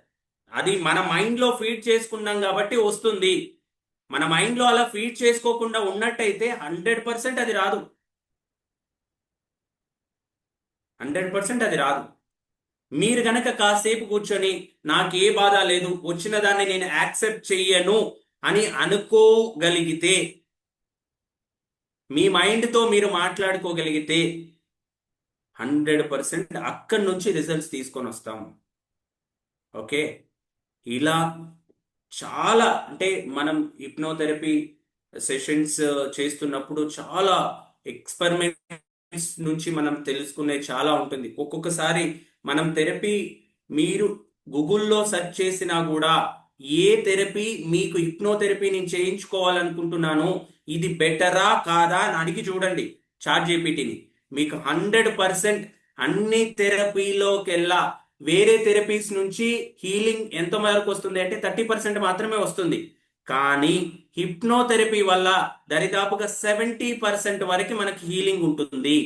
అది మన మైండ్లో ఫీడ్ చేసుకున్నాం కాబట్టి వస్తుంది. మన మైండ్లో అలా ఫీడ్ చేసుకోకుండా ఉన్నట్టయితే 100% అది రాదు. 100% అది రాదు. మీరు గనక కాసేపు కూర్చొని నాకే బాధ లేదు, వచ్చిన దాన్ని నేను యాక్సెప్ట్ చెయ్యను అని అనుకోగలిగితే, మీ మైండ్తో మీరు మాట్లాడుకోగలిగితే 100% అక్కడి నుంచి రిజల్ట్స్ తీసుకొని వస్తాం. ఓకే. ఇలా చాలా, అంటే మనం హిప్నోథెరపీ సెషన్స్ చేస్తున్నప్పుడు చాలా ఎక్స్పెరిమెంట్స్ నుంచి మనం తెలుసుకునే చాలా ఉంటుంది. ఒక్కొక్కసారి మనం థెరపీ మీరు గూగుల్లో సెర్చ్ చేసినా కూడా ఏ థెరపీ మీకు హిప్నోథెరపీ నేను చేయించుకోవాలనుకుంటున్నాను, ఇది బెటరా కాదా అని అడిగి చూడండి చాట్ జీపీటీని. మీకు 100% అన్ని థెరపీలోకెల్లా వేరే థెరపీస్ నుంచి హీలింగ్ ఎంత వరకు వస్తుంది అంటే 30% మాత్రమే వస్తుంది. కానీ హిప్నోథెరపీ వల్ల దరిదాపుగా 70% వరకు మనకి హీలింగ్ ఉంటుంది.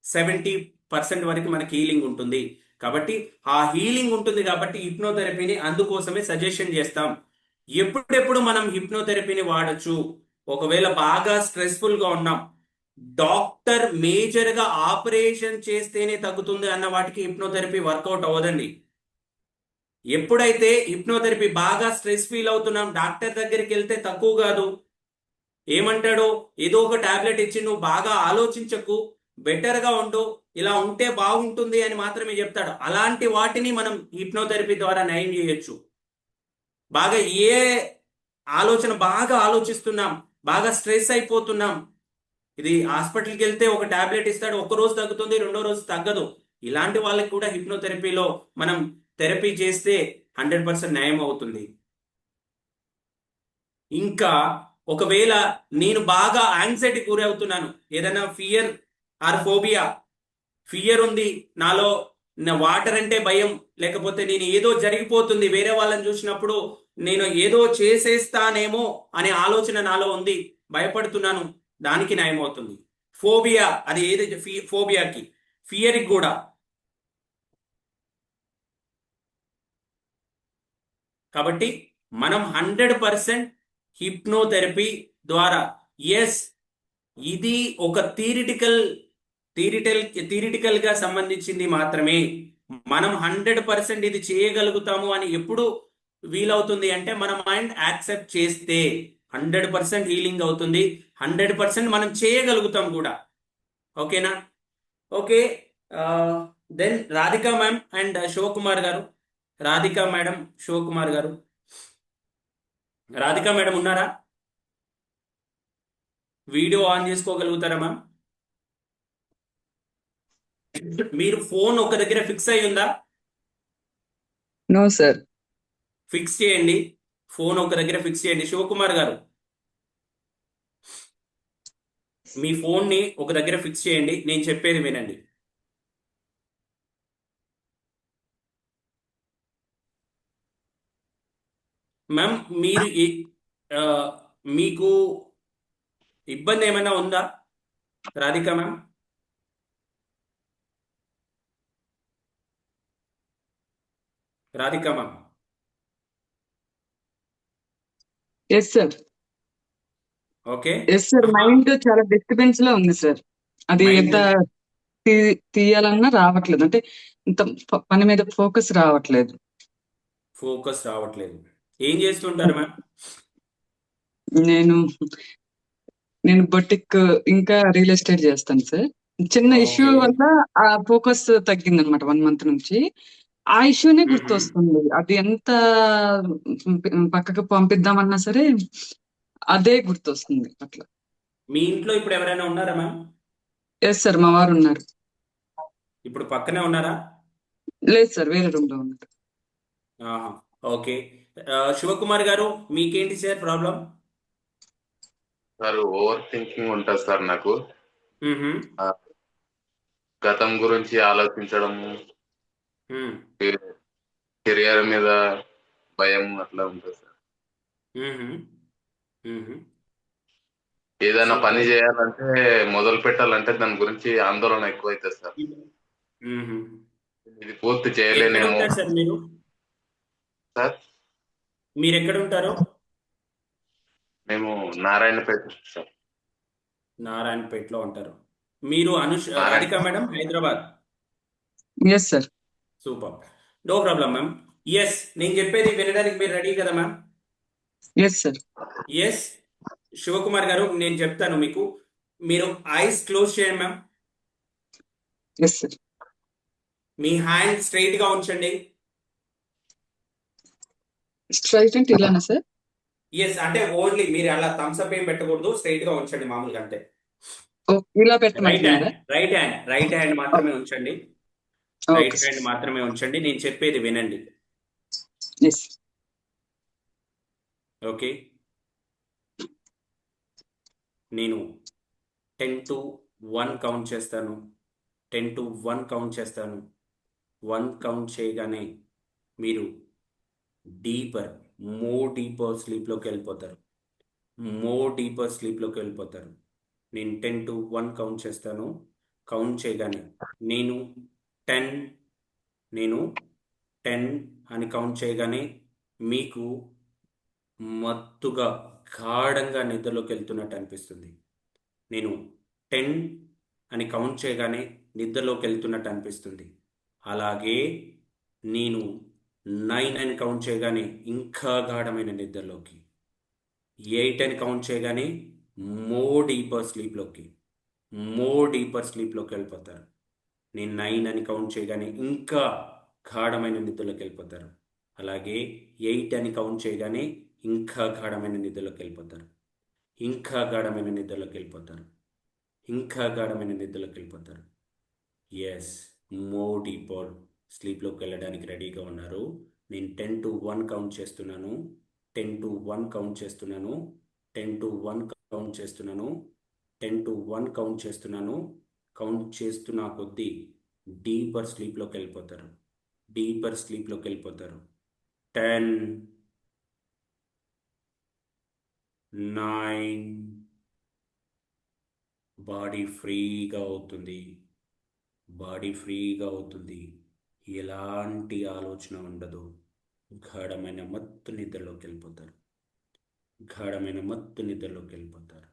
70% వరకు మనకి హీలింగ్ ఉంటుంది. కాబట్టి ఆ హీలింగ్ ఉంటుంది కాబట్టి హిప్నోథెరపీని అందుకోసమే సజెషన్ చేస్తాం. ఎప్పుడెప్పుడు మనం హిప్నోథెరపీని వాడచ్చు? ఒకవేళ బాగా స్ట్రెస్ఫుల్ గా ఉన్నాం, డాక్టర్ మేజర్ గా ఆపరేషన్ చేస్తేనే తగ్గుతుంది అన్న వాటికి హిప్నోథెరపీ వర్కౌట్ అవ్వదండి. ఎప్పుడైతే హిప్నోథెరపీ బాగా స్ట్రెస్ ఫీల్ అవుతున్నాం, డాక్టర్ దగ్గరికి వెళ్తే తక్కువ కాదు. ఏమంటాడు? ఏదో ఒక టాబ్లెట్ ఇచ్చి నువ్వు బాగా ఆలోచించకు, బెటర్ గా ఉండు, ఇలా ఉంటే బాగుంటుంది అని మాత్రమే చెప్తాడు. అలాంటి వాటిని మనం హిప్నోథెరపీ ద్వారా నయం చేయొచ్చు. బాగా బాగా ఆలోచిస్తున్నాం, బాగా స్ట్రెస్ అయిపోతున్నాం, ఇది హాస్పిటల్కి వెళ్తే ఒక టాబ్లెట్ ఇస్తాడు, ఒక్క రోజు తగ్గుతుంది, రెండో రోజు తగ్గదు. ఇలాంటి వాళ్ళకి కూడా హిప్నోథెరపీలో మనం థెరపీ చేస్తే 100% న్యాయం అవుతుంది. ఇంకా ఒకవేళ నేను బాగా యాంగ్జైటీ గురి అవుతున్నాను, ఏదైనా ఫియర్ ఆర్ ఫియర్ ఉంది నాలో, నా వాటర్ అంటే భయం, లేకపోతే నేను ఏదో జరిగిపోతుంది వేరే వాళ్ళని చూసినప్పుడు నేను ఏదో చేసేస్తానేమో అనే ఆలోచన నాలో ఉంది, భయపడుతున్నాను, దానికి న్యాయం అవుతుంది. ఫోబియా, అది ఏదైతే ఫోబియాకి, ఫియర్కి కూడా. కాబట్టి మనం 100% హిప్నోథెరపీ ద్వారా, ఎస్, ఇది ఒక థియరిటికల్ గా సంబంధించింది మాత్రమే. మనం 100% ఇది చేయగలుగుతాము అని ఎప్పుడు వీలవుతుంది అంటే మన మైండ్ యాక్సెప్ట్ చేస్తే 100% హీలింగ్ అవుతుంది, 100% మనం చేయగలుగుతాం కూడా. ఓకేనా? Okay. Then Radhika ma'am and Shivakumar garu, Radhika madam, Shivakumar garu. Radhika madam ఉన్నారా? వీడియో ఆన్ చేసుకోగలుగుతారా మ్యామ్? మీరు ఫోన్ ఒక దగ్గర ఫిక్స్ అయి ఉందా? No sir. ఫిక్స్ చేయండి, ఫోన్ ఒక దగ్గర ఫిక్స్ చేయండి. శివకుమార్ గారు, మీ ఫోన్ ని ఒక దగ్గర ఫిక్స్ చేయండి, నేను చెప్పేది వినండి. మ్యామ్, మీరు ఆ, మీకు ఇబ్బంది ఏమైనా ఉందా Radhika ma'am? Radhika ma'am, yes sir. Okay. Yes sir, mind చాలా డిస్టర్బెన్స్ లో ఉంది సార్. అది మైండ్ ఎంత తీయాలన్నా రావట్లేదు, అంటే ఇంత పని మీద ఫోకస్ రావట్లేదు. ఫోకస్ రావట్లేదు. ఏం చేస్తుంటారు మ్యామ్? నేను నేను బొటిక్ ఇంకా రియల్ ఎస్టేట్ చేస్తాను సార్. చిన్న ఇష్యూ ఓకే. వల్ల ఆ ఫోకస్ తగ్గింది అనమాట 1 month నుంచి. ఆ ఇష్యూనే గుర్తొస్తుంది. అది ఎంత పక్కకు పంపిద్దామన్నా సరే అదే గుర్తొస్తుంది అట్లా. మీ ఇంట్లో ఇప్పుడు ఎవరైనా ఉన్నారా మ్యామ్? ఎస్ సార్, మా వారు ఉన్నారు. ఇప్పుడు పక్కనే ఉన్నారా? లేదు సార్, వేరే రూమ్ లో ఉన్నారు. ఆహా, ఓకే. శివకుమార్ గారు, మీకేంటి sir problem? Sir over thinking ఉంటుంది సార్ నాకు. మ్మ్హ. ఆ, గతం గురించి ఆలోచించడము, మ్మ్. కెరియర్ మీద భయం అట్లా ఉంటుంది సార్. మ్మ్హ. మ్మ్హ. ఏదైనా పని సూపర్. చేయాలంటే, మొదలు పెట్టాలంటే దాని గురించి ఆందోళన ఎక్కువ అవుతుంది సార్. మ్మ్హ. ఇది పూర్తి ఎక్కడ చేయలేనేమో ఉంటారు సార్ మీరు? సార్. మీరు ఎక్కడ ఉంటారు? మేము నారాయణపేట సార్. నారాయణపేటలో ఉంటారు. మీరు Narayana Radhika madam Hyderabad. Yes sir. Super, no problem ma'am. Yes, నేను చెప్పేది వినడానికి మీరు రెడీ కదా ma'am? Yes sir. Yes, Shivakumar garu, నేను చెప్తాను మీకు. మీరు ఐస్ క్లోజ్ చేయండి మ్యామ్. Yes sir. మీ హ్యాండ్ స్ట్రైట్ గా ఉంచండి. స్ట్రైట్ అంటే ఇలానా సార్? ఎస్, అంటే ఓన్లీ మీరు అలా థమ్స్ అప్ ఏం పెట్టకూడదు, స్ట్రైట్ గా ఉంచండి మామూలుగా అంతే. ఓ, ఇలా రైట్ హ్యాండ్, పెట్టమంటున్నారా? రైట్ హ్యాండ్ మాత్రమే ఉంచండి. Okay right sir. హ్యాండ్ మాత్రమే ఉంచండి, నేను చెప్పేది వినండి. ఎస్. ఓకే. నేను 10 to 1 కౌంట్ చేస్తాను. 10 to 1 కౌంట్ చేస్తాను. 1 కౌంట్ చేయగానే మీరు డీపర్, డీపర్ స్లీప్లోకి వెళ్ళిపోతారు. డీపర్ స్లీప్లోకి వెళ్ళిపోతారు. నేను 10 to 1 కౌంట్ చేస్తాను. కౌంట్ చేయగానే నేను 10 నేను 10 అని కౌంట్ చేయగానే మీకు మత్తుగా గాఢంగా నిద్రలోకి వెళ్తున్నట్టు అనిపిస్తుంది. నేను 10 అని కౌంట్ చేయగానే నిద్రలోకి వెళ్తున్నట్టు అనిపిస్తుంది. అలాగే నేను 9 అని కౌంట్ చేయగానే ఇంకా గాఢమైన నిద్రలోకి, 8 అని కౌంట్ చేయగానే డీపర్ స్లీప్లోకి వెళ్ళిపోతారు. నేను 9 అని కౌంట్ చేయగానే ఇంకా గాఢమైన నిద్రలోకి వెళ్ళిపోతారు. అలాగే 8 అని కౌంట్ చేయగానే ఇంకా గాఢమైన నిద్రలోకి వెళ్ళిపోతారు. ఇంకా గాఢమైన నిద్రలోకి వెళ్ళిపోతారు. ఇంకా గాఢమైన నిద్రలోకి వెళ్ళిపోతారు. ఎస్, మోర్ డీపర్ స్లీప్లోకి వెళ్ళడానికి రెడీగా ఉన్నారు. నేను 10 to 1 కౌంట్ చేస్తున్నాను. 10 to 1 కౌంట్ చేస్తున్నాను. 10 to 1 కౌంట్ చేస్తున్నాను. 10 to 1 కౌంట్ చేస్తున్నాను. కౌంట్ చేస్తున్న కొద్దీ డీపర్ స్లీప్లోకి వెళ్ళిపోతారు. డీపర్ స్లీప్లోకి వెళ్ళిపోతారు. 10, 9, బాడీ ఫ్రీగా అవుతుంది. బాడీ ఫ్రీగా అవుతుంది. ఎలాంటి ఆలోచన ఉండదు. గాఢమైన మత్తు నిద్రలోకి వెళ్ళిపోతారు. గాఢమైన మత్తు నిద్రలోకి వెళ్ళిపోతారు.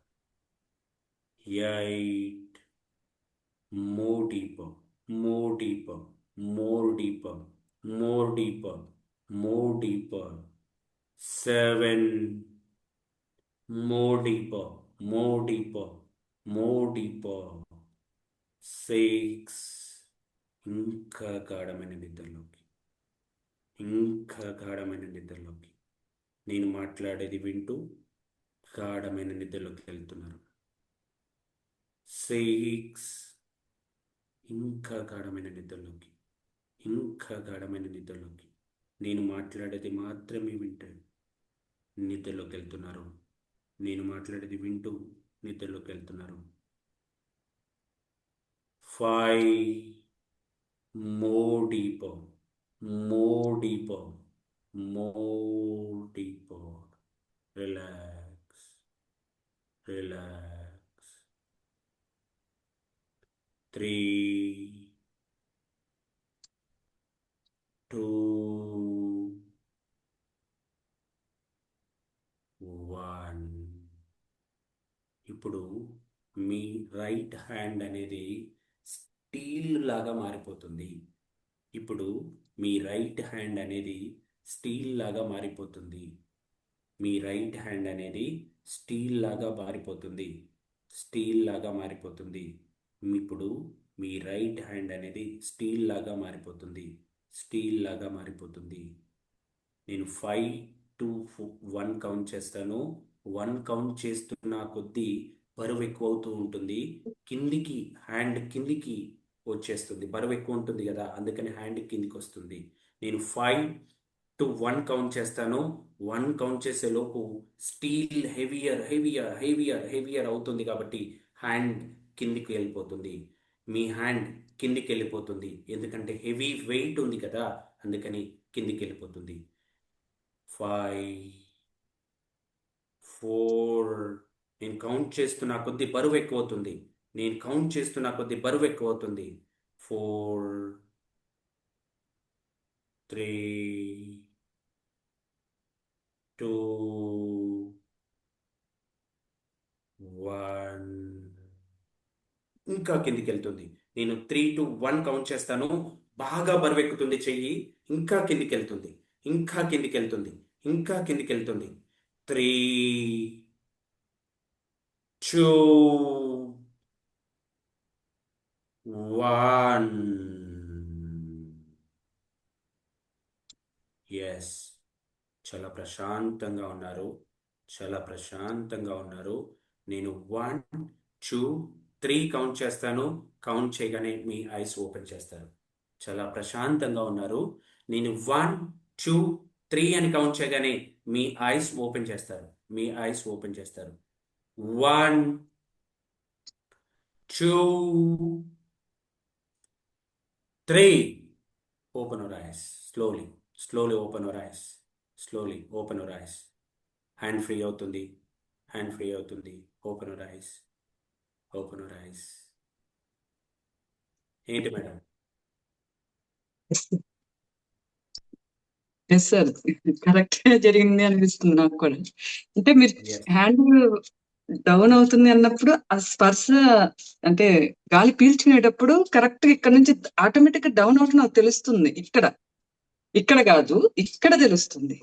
8, more deeper, more deeper, more deeper, more deeper, more deeper. 7, more deeper, more deeper, more deeper. 6, ఇంకా గాఢమైన నిద్రలోకి, ఇంకా గాఢమైన నిద్రలోకి. నేను మాట్లాడేది వింటూ గాఢమైన నిద్రలోకి వెళ్తున్నారు. 6, ఇంకా గాఢమైన నిద్రలోకి, ఇంకా గాఢమైన నిద్రలోకి. నేను మాట్లాడేది మాత్రమే వింటూ నిద్రలోకి వెళ్తున్నారు. నేను మాట్లాడేది వింటూ నిద్రలోకి వెళ్తున్నారు. 5, more deeper, more deeper, more deeper. Relax, relax. 3, 2, 1. ఇప్పుడు మీ రైట్ హ్యాండ్ అనేది స్టీల్ లాగా మారిపోతుంది. ఇప్పుడు మీ రైట్ హ్యాండ్ అనేది స్టీల్ లాగా మారిపోతుంది. మీ రైట్ హ్యాండ్ అనేది స్టీల్ లాగా మారిపోతుంది. స్టీల్ లాగా మారిపోతుంది. ఇప్పుడు మీ రైట్ హ్యాండ్ అనేది స్టీల్ లాగా మారిపోతుంది. స్టీల్ లాగా మారిపోతుంది. నేను 5 to 1 కౌంట్ చేస్తాను. 1 కౌంట్ చేస్తున్న కొద్దీ బరువు ఎక్కువ అవుతూ ఉంటుంది. కిందికి హ్యాండ్ కిందికి వచ్చేస్తుంది. బరువు ఎక్కువ ఉంటుంది కదా, అందుకని హ్యాండ్ కిందికి వస్తుంది. నేను 5 to 1 కౌంట్ చేస్తాను. 1 కౌంట్ చేసే లోపు steel heavier heavier heavier heavier అవుతుంది కాబట్టి హ్యాండ్ కిందికి వెళ్ళిపోతుంది. మీ హ్యాండ్ కిందికి వెళ్ళిపోతుంది. ఎందుకంటే హెవీ వెయిట్ ఉంది కదా, అందుకని కిందికి వెళ్ళిపోతుంది. 5, 4. నేను కౌంట్ చేస్తున్న కొద్దీ బరువు ఎక్కువ అవుతుంది. నేను కౌంట్ చేస్తున్న కొద్దీ బరువు ఎక్కువ అవుతుంది. 4, 3, 2, 1. ఇంకా కిందికి వెళ్తుంది. నేను 3 to 1 కౌంట్ చేస్తాను. బాగా బరువు ఎక్కుతుంది చెయ్యి. ఇంకా కిందికి వెళ్తుంది. ఇంకా కిందికి వెళ్తుంది. ఇంకా కిందికి వెళ్తుంది. 3, 2, 1. ఎస్, చాలా ప్రశాంతంగా ఉన్నారు. చాలా ప్రశాంతంగా ఉన్నారు. నేను 1, 2, 3 కౌంట్ చేస్తాను. కౌంట్ చేయగానే మీ ఐస్ ఓపెన్ చేస్తారు. చాలా ప్రశాంతంగా ఉన్నారు. నేను 1, 2, 3 అని కౌంట్ చేయగానే మీ ఐస్ ఓపెన్ చేస్తారు. మీ ఐస్ ఓపెన్ చేస్తారు. 1, 2, 3. Open your eyes. Slowly. Slowly open your eyes. Slowly open your eyes. Hand free అవుతుంది. Hand free అవుతుంది. Open your eyes. Open your eyes. ఏంటి మేడం? ఎస్ సార్, కరెక్ట్ జరిగింది అనిపిస్తుంది నాకు కూడా. అంటే మీరు Yes. హ్యాండ్ డౌన్ అవుతుంది అన్నప్పుడు ఆ స్పర్శ, అంటే గాలి పీల్చుకునేటప్పుడు కరెక్ట్ గా ఇక్కడ నుంచి ఆటోమేటిక్ గా డౌన్ అవుతుంది నాకు తెలుస్తుంది. ఇక్కడ కాదు, ఇక్కడ తెలుస్తుంది.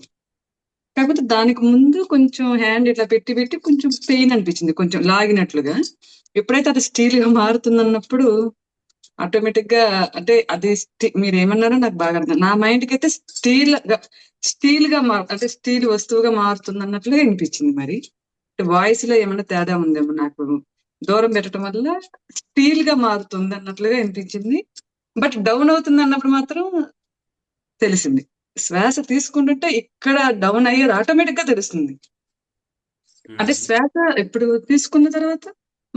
కాకపోతే దానికి ముందు కొంచెం హ్యాండ్ ఇట్లా పెట్టి పెట్టి కొంచెం పెయిన్ అనిపించింది, కొంచెం లాగినట్లుగా. ఎప్పుడైతే అది స్టీల్ గా మారుతుంది అన్నప్పుడు ఆటోమేటిక్ గా, అంటే అది మీరు ఏమన్నారో నాకు బాగా అర్థం. నా మైండ్ కి అయితే స్టీల్ గా అంటే స్టీల్ వస్తువుగా మారుతుంది అన్నట్లుగా అనిపించింది. మరి వాయిస్ లో ఏమన్నా తేడా ఉందేమో నాకు దూరం పెట్టడం వల్ల స్టీల్ గా మారుతుంది అన్నట్లుగా అనిపించింది. బట్ డౌన్ అవుతుంది అన్నప్పుడు మాత్రం తెలిసింది. శ్వాస తీసుకుంటుంటే ఇక్కడ డౌన్ అయ్యేది ఆటోమేటిక్ గా తెలుస్తుంది. అంటే శ్వాస ఇప్పుడు తీసుకున్న తర్వాత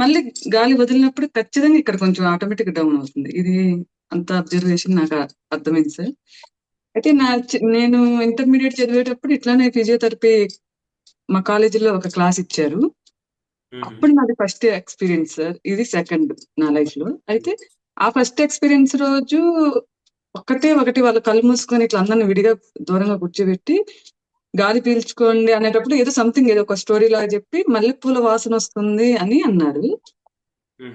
మళ్ళీ గాలి వదిలినప్పుడు ఖచ్చితంగా ఇక్కడ కొంచెం ఆటోమేటిక్ డౌన్ అవుతుంది. ఇది అంత అబ్జర్వేషన్ నాకు అర్థమైంది సార్. అయితే నేను ఇంటర్మీడియట్ చదివేటప్పుడు ఇట్లానే ఫిజియోథెరపీ మా కాలేజీలో ఒక క్లాస్ ఇచ్చారు. అప్పుడు నాది ఫస్ట్ ఎక్స్పీరియన్స్ సార్. ఇది సెకండ్ నా లైఫ్ లో. అయితే ఆ ఫస్ట్ ఎక్స్పీరియన్స్ రోజు ఒకటి వాళ్ళు కళ్ళు మూసుకొని ఇట్లా అందరిని విడిగా దూరంగా కూర్చోబెట్టి గాలి పీల్చుకోండి అనేటప్పుడు ఏదో సంథింగ్ ఏదో ఒక స్టోరీ లాగా చెప్పి మల్లెపూల వాసన వస్తుంది అని అన్నారు.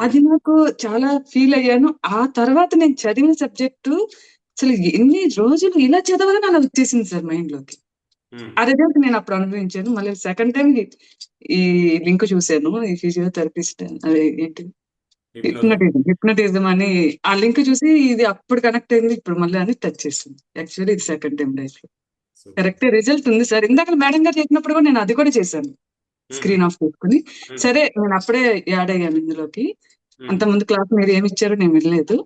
అది నాకు చాలా ఫీల్ అయ్యాను. ఆ తర్వాత నేను చదివిన సబ్జెక్టు అసలు ఎన్ని రోజులు ఇలా చదవాలని అలా వచ్చేసింది సార్ మైండ్ లోకి. ఆ రిజల్ట్ నేను అప్పుడు అనుభవించాను. మళ్ళీ సెకండ్ టైం ఈ లింక్ చూశాను. ఈ ఫిజియోథెరపిస్ట్ అదే ఏంటి హిప్నటిజం అని ఆ లింక్ చూసి ఇది అప్పుడు కనెక్ట్ అయింది. ఇప్పుడు మళ్ళీ అని టచ్ చేసింది. యాక్చువల్లీ ఇది సెకండ్ టైం లైఫ్ లో కరెక్ట్ రిజల్ట్ ఉంది సార్. ఇందాక మేడం గారు చెప్పినప్పుడు కూడా నేను అది కూడా చేశాను. స్క్రీన్ ఆఫ్ చేసుకుని సరే నేను అప్పుడే యాడ్ అయ్యాను ఇందులోకి. అంత ముందు క్లాస్ మీరు ఏమి ఇచ్చారో నేను వినలేదు.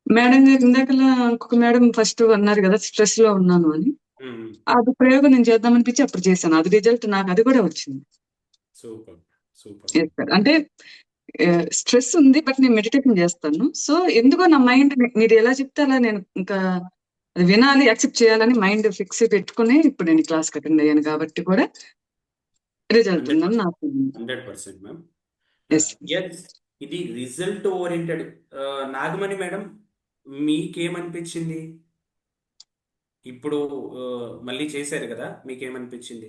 మేడం గారు ఇందాకలా ఇంకొక మేడం ఫస్ట్ అన్నారు కదా స్ట్రెస్ లో ఉన్నాను అని. అది ప్రయోగం నేను చేద్దామనిపించి అప్పుడు చేశాను. అది రిజల్ట్ నాకు అది కూడా వచ్చింది. Super super. Yes, sir. అంటే స్ట్రెస్ ఉంది బట్ నేను మెడిటేషన్ చేస్తాను. సో ఎందుకో నా మైండ్ మీరు ఎలా చెప్తే అలా నేను ఇంకా అది వినాలి యాక్సెప్ట్ చేయాలని మైండ్ ఫిక్స్ పెట్టుకుని ఇప్పుడు నేను క్లాస్ అటెండ్ అయ్యాను కాబట్టి కూడా రిజల్ట్ ఉందని నాకు 100% మ్యామ్. Yes. ఎస్, ఇది రిజల్ట్ ఓరియంటెడ్. నాగమణి మేడం, మీకేమనిపించింది? ఇప్పుడు మళ్ళీ చేశారు కదా, మీకేమనిపించింది?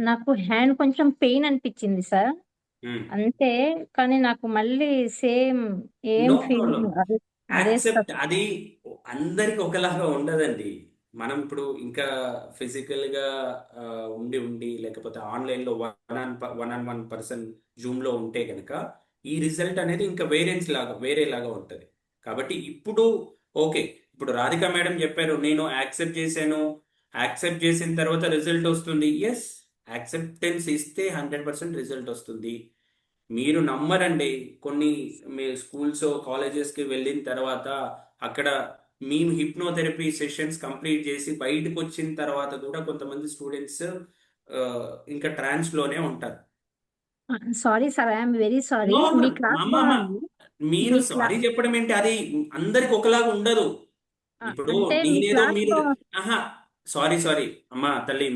నాకు హ్యాండ్ కొంచెం పెయిన్ అనిపించింది సార్. అంతే. కానీ నాకు మళ్ళీ సేమ్ ఏం నో ఫీలింగ్ ప్రాబ్లం. అదే అదే యాక్సెప్ట్. సార్. అది అందరికి ఒకలాగా ఉండదండి. మనం ఇప్పుడు ఇంకా ఫిజికల్ గా ఉండి ఉండి లేకపోతే ఆన్లైన్ లో one on one person Zoom లో ఉంటే కనుక ఈ రిజల్ట్ అనేది ఇంకా వేరేలాగా ఉంటది. కాబట్టి ఇప్పుడు ఓకే, ఇప్పుడు రాధిక మేడం చెప్పారు, నేను యాక్సెప్ట్ చేశాను, యాక్సెప్ట్ చేసిన తర్వాత రిజల్ట్ వస్తుంది. ఎస్, యాక్సెప్టెన్స్ ఇస్తే 100% రిజల్ట్ వస్తుంది. మీరు నమ్మరండి, కొన్ని మీ స్కూల్స్ కాలేజెస్కి వెళ్ళిన తర్వాత అక్కడ మేము హిప్నోథెరపీ సెషన్స్ కంప్లీట్ చేసి బయటకు వచ్చిన తర్వాత కూడా కొంతమంది స్టూడెంట్స్ ఇంకా ట్రాన్స్ లోనే ఉంటారు. Sorry sir, I'm very sorry. No మీ ప్రాబ్లం. క్లాస్ అమ్మ బాగుంది. మీరు మీ సారీ చెప్పడం ఏంటి? అది అందరికి ఒకలాగా ఉండదు. ఇప్పుడు అంటే మీ నేనేదో క్లాస్ మీరు ఆహా సారీ అమ్మా తల్లి,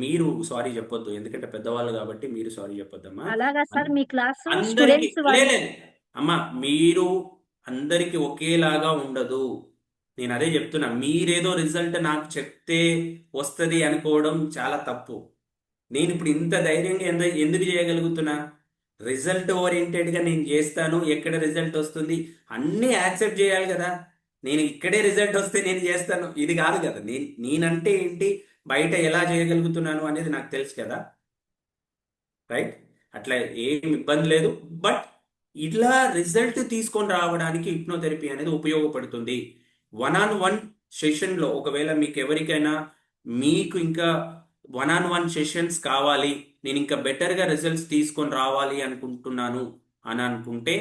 మీరు సారీ చెప్పొద్దు, ఎందుకంటే పెద్దవాళ్ళు కాబట్టి మీరు సారీ చెప్పొద్దమ్మా. అలాగా సార్, మీ క్లాస్ అందరికి స్టూడెంట్స్ వాళ్ళు లేదు అమ్మా, మీరు అందరికి ఒకేలాగా ఉండదు. నేను అదే చెప్తున్నా, మీరేదో రిజల్ట్ నాకు చెప్తే వస్తుంది అనుకోవడం చాలా తప్పు. నేను ఇప్పుడు ఇంత ధైర్యంగా ఎందుకు చేయగలుగుతున్నా? రిజల్ట్ ఓరియంటెడ్గా నేను చేస్తాను. ఎక్కడ రిజల్ట్ వస్తుంది అన్నీ యాక్సెప్ట్ చేయాలి కదా. నేను ఇక్కడే రిజల్ట్ వస్తే నేను చేస్తాను, ఇది కాదు కదా. నేనంటే ఏంటి, బయట ఎలా చేయగలుగుతున్నాను అనేది నాకు తెలుసు కదా. రైట్? అట్లా ఏం ఇబ్బంది లేదు. బట్ ఇలా రిజల్ట్ తీసుకొని రావడానికి హిప్నోథెరపీ అనేది ఉపయోగపడుతుంది. 1-on-1 సెషన్లో ఒకవేళ మీకు ఎవరికైనా మీకు ఇంకా 1-on-1 సెషన్స్ కావాలి, నేను ఇంకా బెటర్గా రిజల్ట్స్ తీసుకొని రావాలి అనుకుంటున్నాను అని అనుకుంటే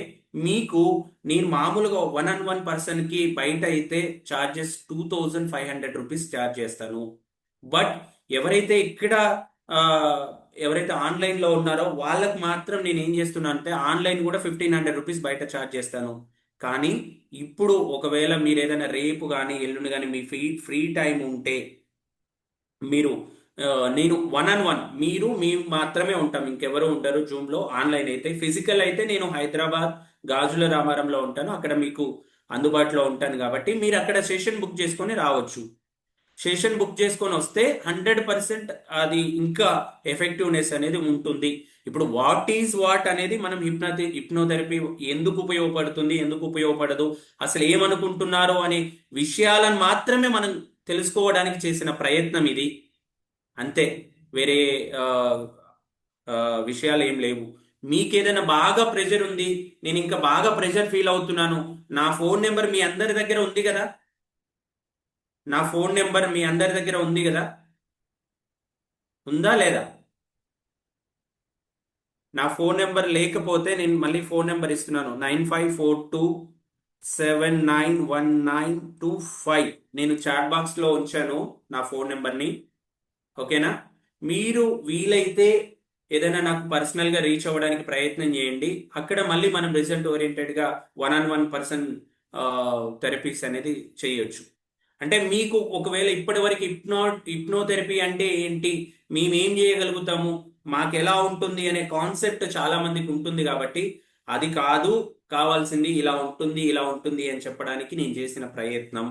మీకు నేను మామూలుగా 1-on-1 పర్సన్కి బయట అయితే చార్జెస్ 2500 రూపీస్ ఛార్జ్ చేస్తాను. బట్ ఎవరైతే ఇక్కడ ఎవరైతే ఆన్లైన్లో ఉన్నారో వాళ్ళకు మాత్రం నేను ఏం చేస్తున్నాను అంటే ఆన్లైన్ కూడా 1500 రూపీస్ బయట ఛార్జ్ చేస్తాను. కానీ ఇప్పుడు ఒకవేళ మీరు ఏదైనా రేపు కానీ ఎల్లుండి కానీ మీ ఫ్రీ టైం ఉంటే మీరు నేను 1-on-1 మేము మాత్రమే ఉంటాం, ఇంకెవరు ఉంటారు జూమ్లో. ఆన్లైన్ అయితే, ఫిజికల్ అయితే నేను హైదరాబాద్ గాజుల రామారంలో ఉంటాను, అక్కడ మీకు అందుబాటులో ఉంటాను. కాబట్టి మీరు అక్కడ సెషన్ బుక్ చేసుకొని రావచ్చు. సెషన్ బుక్ చేసుకొని వస్తే 100% అది ఇంకా ఎఫెక్టివ్నెస్ అనేది ఉంటుంది. ఇప్పుడు వాట్ ఈజ్ వాట్ అనేది మనం హిప్నోథెరపీ ఎందుకు ఉపయోగపడుతుంది, ఎందుకు ఉపయోగపడదు, అసలు ఏమనుకుంటున్నారో అనే విషయాలను మాత్రమే మనం తెలుసుకోవడానికి చేసిన ప్రయత్నం ఇది. అంతే, వేరే విషయాలు ఏం లేవు. మీకేదైనా బాగా ప్రెషర్ ఉంది, నేను ఇంకా బాగా ప్రెషర్ ఫీల్ అవుతున్నాను, నా ఫోన్ నెంబర్ మీ అందరి దగ్గర ఉంది కదా. నా ఫోన్ నెంబర్ మీ అందరి దగ్గర ఉంది కదా, ఉందా లేదా? నా ఫోన్ నెంబర్ లేకపోతే నేను మళ్ళీ ఫోన్ నెంబర్ ఇస్తున్నాను, 9542791925. నేను చాట్ బాక్స్లో ఉంచాను నా ఫోన్ నెంబర్ని. ఓకేనా? మీరు వీలైతే ఏదైనా నాకు పర్సనల్గా రీచ్ అవ్వడానికి ప్రయత్నం చేయండి. అక్కడ మళ్ళీ మనం రిజల్ట్ ఓరియంటెడ్గా 1-on-1 పర్సన్ థెరపీస్ అనేది చేయొచ్చు. అంటే మీకు ఒకవేళ ఇప్పటివరకు హిప్నోథెరపీ అంటే ఏంటి, మేమేం చేయగలుగుతాము, మాకు ఎలా ఉంటుంది అనే కాన్సెప్ట్ చాలా మందికి ఉంటుంది. కాబట్టి అది కాదు, కావాల్సింది ఇలా ఉంటుంది అని చెప్పడానికి నేను చేసిన ప్రయత్నం.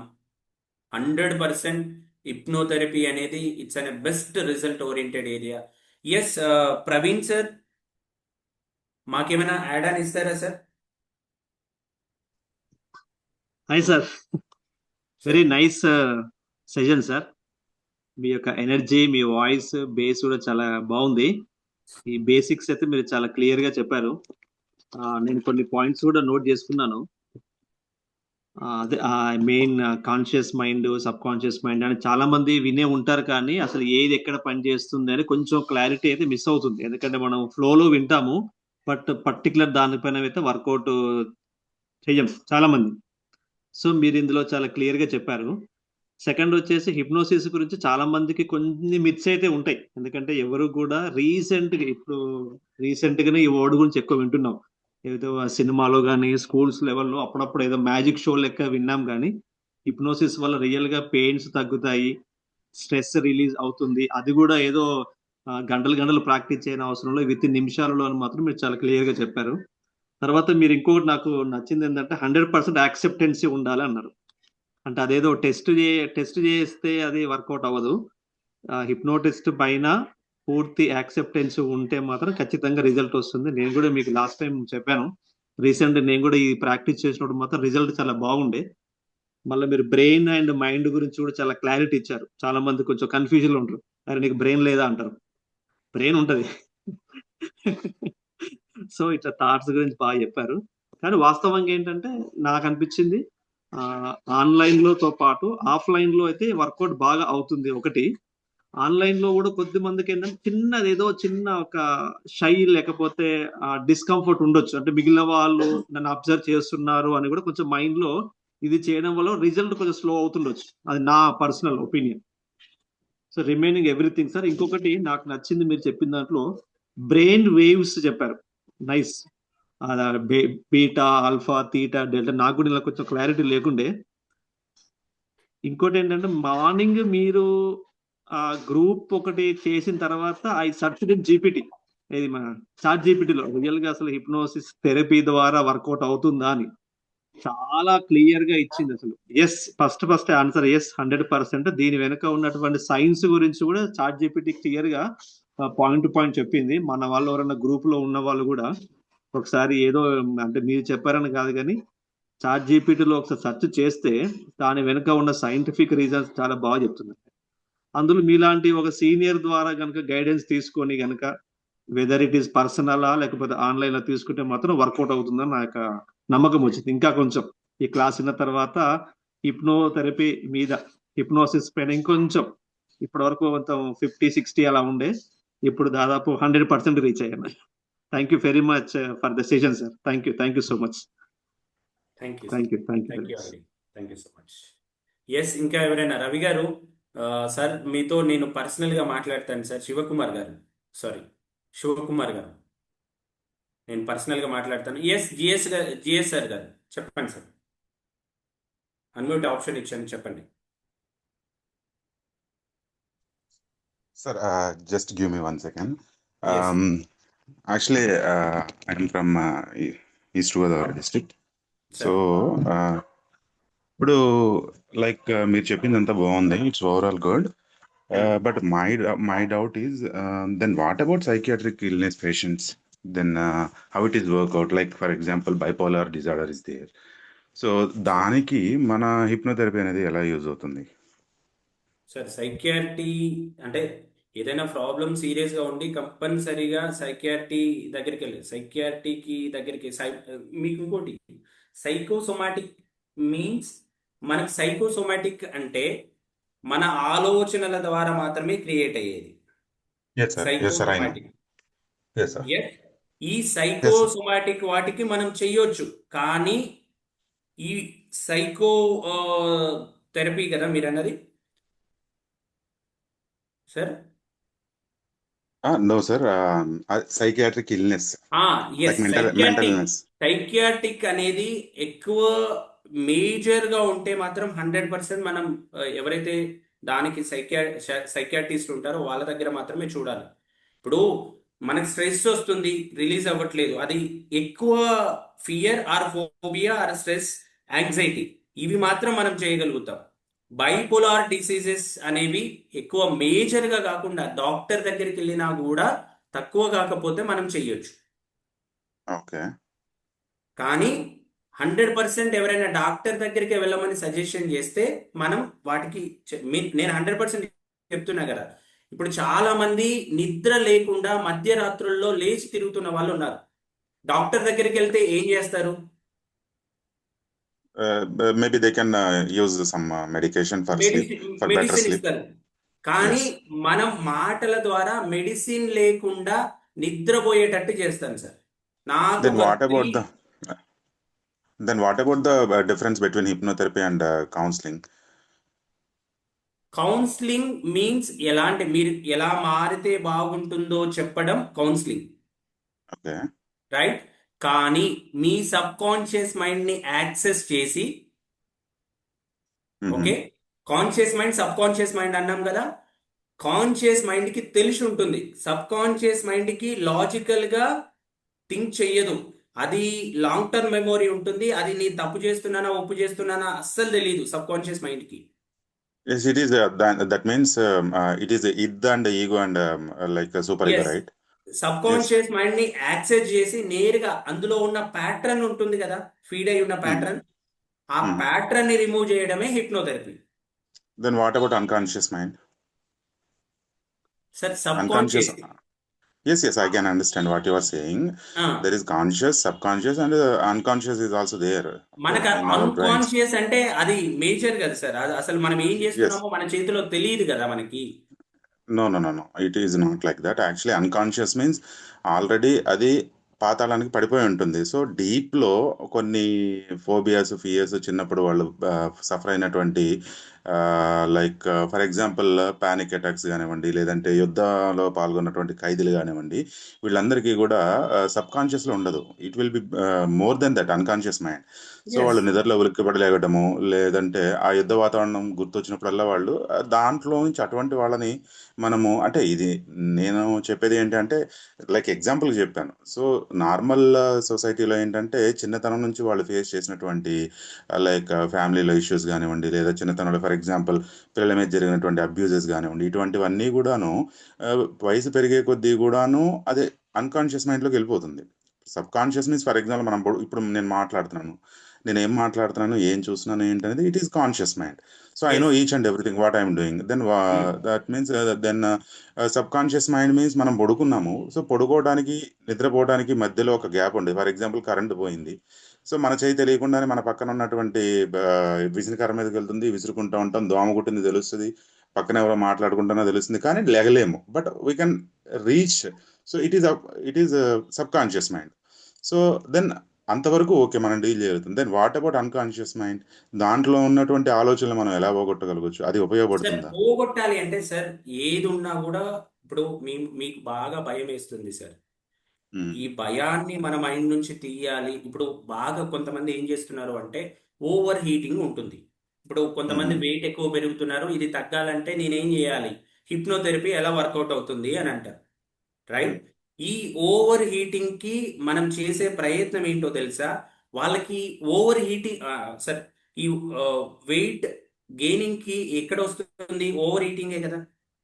100% హిప్నోథెరపీ అనేది it's an best result oriented area. Yes Praveen sir, మాకేమైనా యాడ్ అని ఇస్తారా sir? Hi sir, very nice session sir. మీ యొక్క ఎనర్జీ, మీ వాయిస్, బేస్ కూడా చాలా బాగుంది. ఈ బేసిక్స్ అయితే మీరు చాలా క్లియర్గా చెప్పారు. నేను కొన్ని పాయింట్స్ కూడా నోట్ చేసుకున్నాను. అదే main conscious mind, sub conscious mind అని చాలా మంది వినే ఉంటారు, కానీ అసలు ఏది ఎక్కడ పనిచేస్తుంది అని కొంచెం క్లారిటీ అయితే మిస్ అవుతుంది. ఎందుకంటే మనం ఫ్లోలో వింటాము, బట్ పర్టికులర్ దానిపైన అయితే వర్కౌట్ చెయ్యం చాలా మంది. సో మీరు ఇందులో చాలా క్లియర్గా చెప్పారు. సెకండ్ వచ్చేసి హిప్నోసిస్ గురించి చాలా మందికి కొన్ని మిత్స్ అయితే ఉంటాయి. ఎందుకంటే ఎవరు కూడా రీసెంట్గానే ఈ వర్డ్ గురించి ఎక్కువ వింటున్నాం. ఏదో సినిమాలో కానీ స్కూల్స్ లెవెల్లో అప్పుడప్పుడు ఏదో మ్యాజిక్ షో లెక్క విన్నాం, కానీ హిప్నోసిస్ వల్ల రియల్గా పెయిన్స్ తగ్గుతాయి, స్ట్రెస్ రిలీజ్ అవుతుంది, అది కూడా ఏదో గంటలు ప్రాక్టీస్ చేయని అవసరంలో విత్ ఇన్ నిమిషాలలో అని మాత్రం మీరు చాలా క్లియర్గా చెప్పారు. తర్వాత మీరు ఇంకొకటి నాకు నచ్చింది ఏంటంటే 100% యాక్సెప్టెన్సీ ఉండాలి అన్నారు. అంటే అదేదో టెస్ట్ చేస్తే అది వర్కౌట్ అవ్వదు. హిప్నోటిస్ట్ పైన పూర్తి యాక్సెప్టెన్స్ ఉంటే మాత్రం ఖచ్చితంగా రిజల్ట్ వస్తుంది. నేను కూడా మీకు లాస్ట్ టైం చెప్పాను, రీసెంట్ నేను కూడా ఈ ప్రాక్టీస్ చేసినప్పుడు మాత్రం రిజల్ట్ చాలా బాగుండే. మళ్ళీ మీరు బ్రెయిన్ అండ్ మైండ్ గురించి కూడా చాలా క్లారిటీ ఇచ్చారు. చాలా మంది కొంచెం కన్ఫ్యూజన్లో ఉంటారు, అరే నీకు బ్రెయిన్ లేదా అంటారు. బ్రెయిన్ ఉంటుంది. సో ఇట్లా థాట్స్ గురించి బాగా చెప్పారు. కానీ వాస్తవంగా ఏంటంటే నాకు అనిపించింది ఆన్లైన్లోతో పాటు ఆఫ్లైన్లో అయితే వర్కౌట్ బాగా అవుతుంది. ఒకటి, ఆన్లైన్లో కూడా కొద్ది మందికి ఏంటంటే చిన్న ఒక షై లేకపోతే డిస్కంఫర్ట్ ఉండొచ్చు. అంటే మిగిలిన వాళ్ళు నన్ను అబ్జర్వ్ చేస్తున్నారు అని కూడా కొంచెం మైండ్లో ఇది చేయడం వల్ల రిజల్ట్ కొంచెం స్లో అవుతుండొచ్చు. అది నా personal opinion. So remaining everything sir. ఇంకొకటి నాకు నచ్చింది మీరు చెప్పిన దాంట్లో బ్రెయిన్ వేవ్స్ చెప్పారు, nice. Beta, alpha, theta, delta నాకు కూడా ఇలా కొంచెం క్లారిటీ లేకుండే. ఇంకోటి ఏంటంటే మార్నింగ్ మీరు గ్రూప్ ఒకటి చేసిన తర్వాత ఐ సర్చ్డ్ ఇన్ జీపీటీ, ఇది మన చాట్ జీపీటీలో రియల్గా అసలు హిప్నోసిస్ థెరపీ ద్వారా వర్కౌట్ అవుతుందా అని చాలా క్లియర్ గా ఇచ్చింది. అసలు ఎస్, ఫస్ట్ ఆన్సర్ ఎస్ 100%. దీని వెనుక ఉన్నటువంటి సైన్స్ గురించి కూడా చాట్ జీపీటీ క్లియర్ గా పాయింట్ టు పాయింట్ చెప్పింది. మన వాళ్ళు ఎవరైనా గ్రూప్ లో ఉన్న వాళ్ళు కూడా ఒకసారి ఏదో అంటే మీరు చెప్పారని కాదు, కానీ చాట్ జీపీటీలో ఒకసారి సెర్చ్ చేస్తే దాని వెనుక ఉన్న సైంటిఫిక్ రీజన్స్ చాలా బాగా చెప్తున్నారు. అందులో మీలాంటి ఒక సీనియర్ ద్వారా కనుక గైడెన్స్ తీసుకొని కనుక వెదర్ ఇట్ ఈస్ పర్సనలా లేకపోతే ఆన్లైన్లో తీసుకుంటే మాత్రం వర్కౌట్ అవుతుందని నాకు నమ్మకం వచ్చింది. ఇంకా కొంచెం ఈ క్లాస్ విన్న తర్వాత హిప్నోథెరపీ మీద, హిప్నోసిస్ పైన ఇంకొంచెం ఇప్పటి వరకు మొత్తం 50-60 అలా ఉండే, ఇప్పుడు దాదాపు 100% రీచ్ అయ్యాను. Thank you very much for the session sir. Thank you so much. Thank you so much. Yes, ఇంకా ఎవరైనా? రవి గారు సార్, మీతో నేను పర్సనల్గా మాట్లాడతాను సార్. శివకుమార్ గారు నేను పర్సనల్గా మాట్లాడతాను. ఎస్, జిఎస్ సార్ గారు చెప్పండి సార్. అన్మ్యూట్ ఆప్షన్ ఇచ్చాను, చెప్పండి. Sir, just give me 1 second. Yes. Actually, I'm from East Godavari district. Sir. So, ఇప్పుడు లైక్ మీరు చెప్పిందంతా బాగుంది, it's overall good. But my doubt is then what about psychiatric illness patients? Then how it is work out? Like for example bipolar disorder is there. So దానికి మన hypnotherapy అనేది ఎలా use అవుతుంది? Sir, psychiatry అంటే ఏదైనా ప్రాబ్లం సీరియస్గా ఉండి కంపల్సరీగా సైకియాట్రీకి దగ్గరికి మీకు ఇంకోటి సైకోసోమాటిక్ మీన్స్, మనకు సైకోసోమాటిక్ అంటే మన ఆలోచనల ద్వారా మాత్రమే క్రియేట్ అయ్యేది Yes, sir. Yes, sir. I know. Psychosomatic. Yes, sir. ఈ Yes, sir. సైకోసోమాటిక్ వాటికి మనం చెయ్యొచ్చు, కానీ ఈ సైకో థెరపీ కదా మీరు అన్నది sir. No, sir. Psychiatric illness, like yes, mental illness. Psychiatric అనేది ఎక్కువ మేజర్ గా ఉంటే మాత్రం 100% మనం ఎవరైతే దానికి సైకియాట్రిస్ట్ ఉంటారో వాళ్ళ దగ్గర మాత్రమే చూడాలి. ఇప్పుడు మనకి స్ట్రెస్ వస్తుంది, రిలీజ్ అవ్వట్లేదు, అది ఎక్కువ fear or phobia or stress, anxiety, ఇవి మాత్రం మనం చేయగలుగుతాం. బైపోలార్ డిసీజెస్ అనేవి ఎక్కువ మేజర్ గా కాకుండా డాక్టర్ దగ్గరికి వెళ్ళినా కూడా తక్కువ కాకపోతే మనం చెయ్యొచ్చు. Okay. కానీ 100% ఎవరైనా డాక్టర్ దగ్గరికి వెళ్ళమని సజెషన్ చేస్తే మనం వాటికి నేను 100% చెప్తున్నా కదా. ఇప్పుడు చాలా మంది నిద్ర లేకుండా మధ్యరాత్రుల్లో లేచి తిరుగుతున్న వాళ్ళు ఉన్నారు. డాక్టర్ దగ్గరికి వెళ్తే ఏం చేస్తారు? Maybe they can use some medication for sleep, for better medicine sleep. ఇస్తారు. కానీ Yes. మనం మాటల ద్వారా మెడిసిన్ లేకుండా నిద్రపోయేటట్టు చేస్తాం సార్. నాకు Then ఒక what about 3 the difference between hypnotherapy and counseling? Counselling means ఎలాంటి, మీరు ఎలా మారితే బాగుంటుందో చెప్పడం కౌన్సిలింగ్, Okay. రైట్? కానీ మీ సబ్ కాన్షియస్ మైండ్ ని యాక్సెస్ చేసి, Mm-hmm. Okay, conscious mind sub conscious mind అన్నాం కదా. కాన్షియస్ మైండ్ కి తెలిసి ఉంటుంది, సబ్ కాన్షియస్ మైండ్ కి లాజికల్ గా థింక్ చెయ్యదు. అది లాంగ్ టర్మ్ మెమొరీ ఉంటుంది. అది నేను తప్పు చేస్తున్నానా ఒప్పు చేస్తున్నానా అస్సలు తెలియదు సబ్ కాన్షియస్ మైండ్ కి. Yes, it is. That means it is id and ego and like a super ego, yes, right? Sub Yes. Conscious mind ని యాక్సెస్ చేసి నేరుగా అందులో ఉన్న ప్యాటర్న్ ఉంటుంది కదా, ఫీడ్ అయి ఉన్న ప్యాటర్న్, ఆ Mm-hmm. ప్యాటర్న్ ని రిమూవ్ చేయడమే hypnotherapy. Then what about unconscious mind? Sir sub Unconscious. Conscious, Yes, I can understand what you are saying. There is conscious, subconscious, and unconscious is also there మనకు in our brains. Unconscious అంటే అది major కదా sir. అది అసలు మనం ఏం Yes. చేస్తున్నామో మన చేతిలో తెలియదు కదా మనకి. No. It is not like that. Actually, unconscious means already అది పాతాళానికి పడిపోయి ఉంటుంది. సో డీప్ లో కొన్ని ఫోబియాస్, ఫియర్స్ చిన్నప్పుడు వాళ్ళు సఫర్ అయినటువంటి like for example panic attacks కానివ్వండి, లేదంటే యుద్ధంలో పాల్గొన్నటువంటి ఖైదీలు కానివ్వండి, వీళ్ళందరికీ కూడా సబ్ కాన్షియస్ లో ఉండదు. It will be more than that unconscious mind. So వాళ్ళు ఎస్, నిద్రలో ఉలిక్కిపడి లేగటము, లేదంటే ఆ యుద్ధ వాతావరణం గుర్తొచ్చినప్పుడల్లా వాళ్ళు దాంట్లో నుంచి అటువంటి వాళ్ళని మనము, అంటే ఇది నేను చెప్పేది ఏంటంటే లైక్ ఎగ్జాంపుల్ చెప్పాను. సో నార్మల్ సొసైటీలో ఏంటంటే చిన్నతనం నుంచి వాళ్ళు ఫేస్ చేసినటువంటి లైక్ ఫ్యామిలీలో ఇష్యూస్ కానివ్వండి, లేదా చిన్నతనంలో ఫర్ ఎగ్జాంపుల్ పిల్లల మీద జరిగినటువంటి అబ్యూజెస్ కానివ్వండి, ఇటువంటివన్నీ కూడాను వయసు పెరిగే కొద్దీ కూడాను అదే అన్కాన్షియస్ మైండ్లోకి వెళ్ళిపోతుంది. Sub conscious means for example మనం ఇప్పుడు నేను మాట్లాడుతున్నాను, నేను ఏం మాట్లాడుతున్నాను, ఏం చూస్తున్నాను ఏంటనేది it is conscious mind. So I know yes, each and everything what I'm doing. Then that means then sub conscious mind means మనం పడుకున్నాము. సో పడుకోవడానికి నిద్రపోవడానికి మధ్యలో ఒక గ్యాప్ ఉంది. ఫర్ ఎగ్జాంపుల్ కరెంట్ పోయింది. సో మన చేయి తెలియకుండానే మన పక్కన ఉన్నటువంటి విసిరికర్ర మీదకి వెళ్తుంది, విసురుకుంటూ ఉంటాం, దోమ కుట్టింది తెలుస్తుంది, పక్కన ఎవరో మాట్లాడుకుంటున్నా తెలుస్తుంది, కానీ లెగలేము. But we can reach. So it is sub conscious mind. So then అంతవరకు ఓకే, మనం డీల్ చేయగలుగుతాం. Then what about unconscious mind? దాంట్లో ఉన్నటువంటి ఆలోచనలు మనం ఎలా పోగొట్టగలగచ్చు? అది సార్ ఉపయోగపడుతుందా? పోగొట్టాలి అంటే సార్ ఏది ఉన్నా కూడా, ఇప్పుడు మీకు బాగా భయం వేస్తుంది సార్, ఉమ్, ఈ భయాన్ని మన మైండ్ నుంచి తీయాలి. ఇప్పుడు బాగా కొంతమంది ఏం చేస్తున్నారు అంటే ఓవర్ హీటింగ్ ఉంటుంది. ఇప్పుడు కొంతమంది ఉమ్, వెయిట్ ఎక్కువ పెరుగుతున్నారు, ఇది తగ్గాలంటే నేనేం చేయాలి, హిప్నోథెరపీ ఎలా వర్కౌట్ అవుతుంది అని అంటారు, రైట్? ఈ ఓవర్ హీటింగ్ కి మనం చేసే ప్రయత్నం ఏంటో తెలుసా? వాళ్ళకి ఓవర్ హీటింగ్ సార్, ఈ వెయిట్ గెయినింగ్ కి ఎక్కడ వస్తుంది? ఓవర్ ఈటింగే కదా.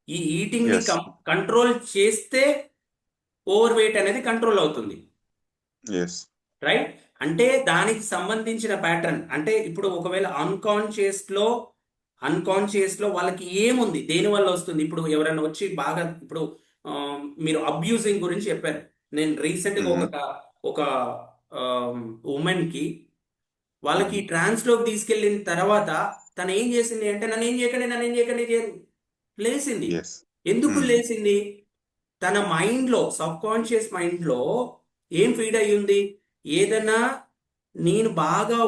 ఈ ఈటింగ్ ని ఎస్, కంట్రోల్ చేస్తే ఓవర్ వెయిట్ అనేది కంట్రోల్ అవుతుంది, ఎస్, రైట్? అంటే దానికి సంబంధించిన ప్యాటర్న్, అంటే ఇప్పుడు ఒకవేళ అన్కాన్షియస్ లో వాళ్ళకి ఏముంది, దేని వల్ల వస్తుంది? ఇప్పుడు ఎవరైనా వచ్చి బాగా, ఇప్పుడు ఆ, మీరు అబ్యూజింగ్ గురించి చెప్పారు. నేను రీసెంట్ గా ఉమ్, ఒక ఉమెన్ కి వాళ్ళకి ఉమ్, ట్రాన్స్ లోకి తీసుకెళ్ళిన తర్వాత తను ఏం చేసింది అంటే, నన్ను ఏం చేయకండి లేచింది. ఎస్, ఎందుకు ఉమ్, లేచింది? తన మైండ్ లో, సబ్ కాన్షియస్ మైండ్ లో ఏం ఫీడ్ అయి ఉంది? ఏదైనా నేను బాగా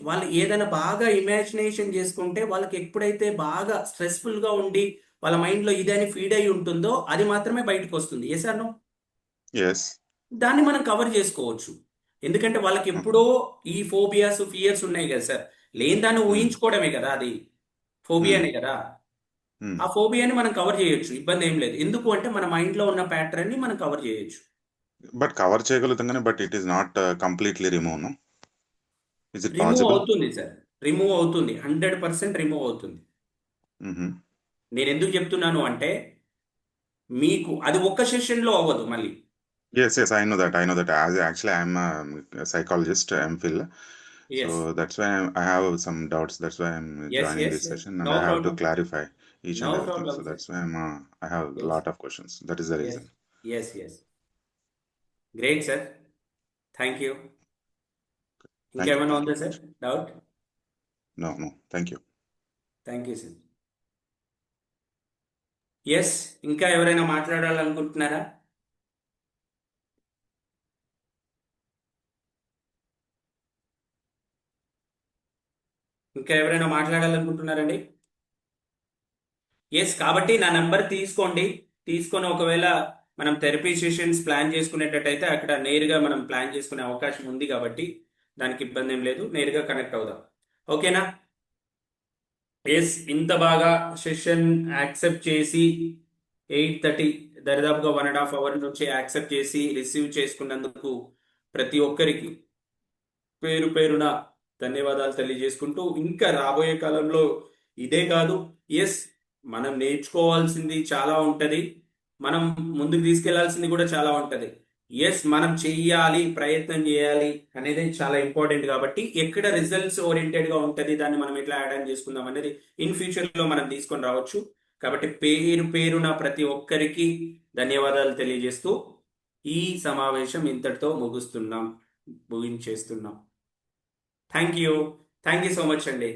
వాళ్ళు ఏదైనా బాగా ఇమాజినేషన్ చేసుకుంటే వాళ్ళకి ఎప్పుడైతే బాగా స్ట్రెస్ఫుల్గా ఉండి వాళ్ళ మైండ్లో ఇదని ఫీడ్ అయి ఉంటుందో అది మాత్రమే బయటకు వస్తుంది. Yes or no? ఎస్. దాన్ని మనం కవర్ చేసుకోవచ్చు. ఎందుకంటే వాళ్ళకి ఎప్పుడో ఈ ఫోబియాస్ ఫియర్స్ ఉన్నాయి కదా సార్. లేని దాన్ని ఊహించుకోవడమే కదా అది ఫోబియానే కదా. ఆ ఫోబియాని మనం కవర్ చేయొచ్చు, ఇబ్బంది ఏం లేదు. ఎందుకు అంటే మన మైండ్లో ఉన్న ప్యాటర్న్ని మనం కవర్ చేయొచ్చు. బట్ కవర్ చేయగలుగుతాం కానీ but it is not completely remove, no? Is it remove possible? అవుతుంది సార్, రిమూవ్ అవుతుంది, 100% రిమూవ్ అవుతుంది. నేను ఎందుకు చెప్తున్నాను అంటే మీకు అది ఒక్క సెషన్లో అవ్వదు మళ్ళీ. Yes, yes, I know that. I know that. As actually, I'm a psychologist, MPhil. So yes that's why I have some doubts. That's why I'm yes joining yes this session, and no I have to problem, clarify each no and everything. Problem So sir. that's why I have a yes lot of questions. That is the yes reason. Yes yes great sir, thank you. Thank you. ఇంకేమైనా Thank ఉందా you. Sir doubt? No, no. Thank you. Thank you sir. Yes, ఇంకా ఎవరైనా మాట్లాడాలనుకుంటున్నారా? ఇంకా ఎవరైనా మాట్లాడాలనుకుంటున్నారండి? Yes, కాబట్టి నా number తీసుకోండి. తీసుకొని ఒకవేళ మనం థెరపీ సెషన్స్ ప్లాన్ చేసుకునేటట్టయితే అక్కడ నేరుగా మనం ప్లాన్ చేసుకునే అవకాశం ఉంది కాబట్టి దానికి ఇబ్బంది ఏం లేదు, నేరుగా కనెక్ట్ అవుదాం. ఓకేనా? ఎస్, ఇంత బాగా సెషన్ యాక్సెప్ట్ చేసి 8:30 దరిదాపుగా 1.5 అవర్ నుంచి యాక్సెప్ట్ చేసి రిసీవ్ చేసుకున్నందుకు ప్రతి ఒక్కరికి పేరు పేరున ధన్యవాదాలు తెలియజేసుకుంటూ, ఇంకా రాబోయే కాలంలో ఇదే కాదు, ఎస్ మనం నేర్చుకోవాల్సింది చాలా ఉంటుంది, మనం ముందుకు తీసుకెళ్లాల్సింది కూడా చాలా ఉంటుంది. ఎస్, మనం చెయ్యాలి, ప్రయత్నం చేయాలి అనేది చాలా ఇంపార్టెంట్. కాబట్టి ఎక్కడ రిజల్ట్స్ ఓరియంటెడ్గా ఉంటుంది, దాన్ని మనం ఎట్లా యాడ్ ఆన్ చేసుకుందాం అనేది ఇన్ ఫ్యూచర్లో మనం తీసుకొని రావచ్చు. కాబట్టి పేరు పేరున ప్రతి ఒక్కరికి ధన్యవాదాలు తెలియజేస్తూ ఈ సమావేశం ఇంతటితో ముగించేస్తున్నాం. థ్యాంక్ యూ సో మచ్ అండి.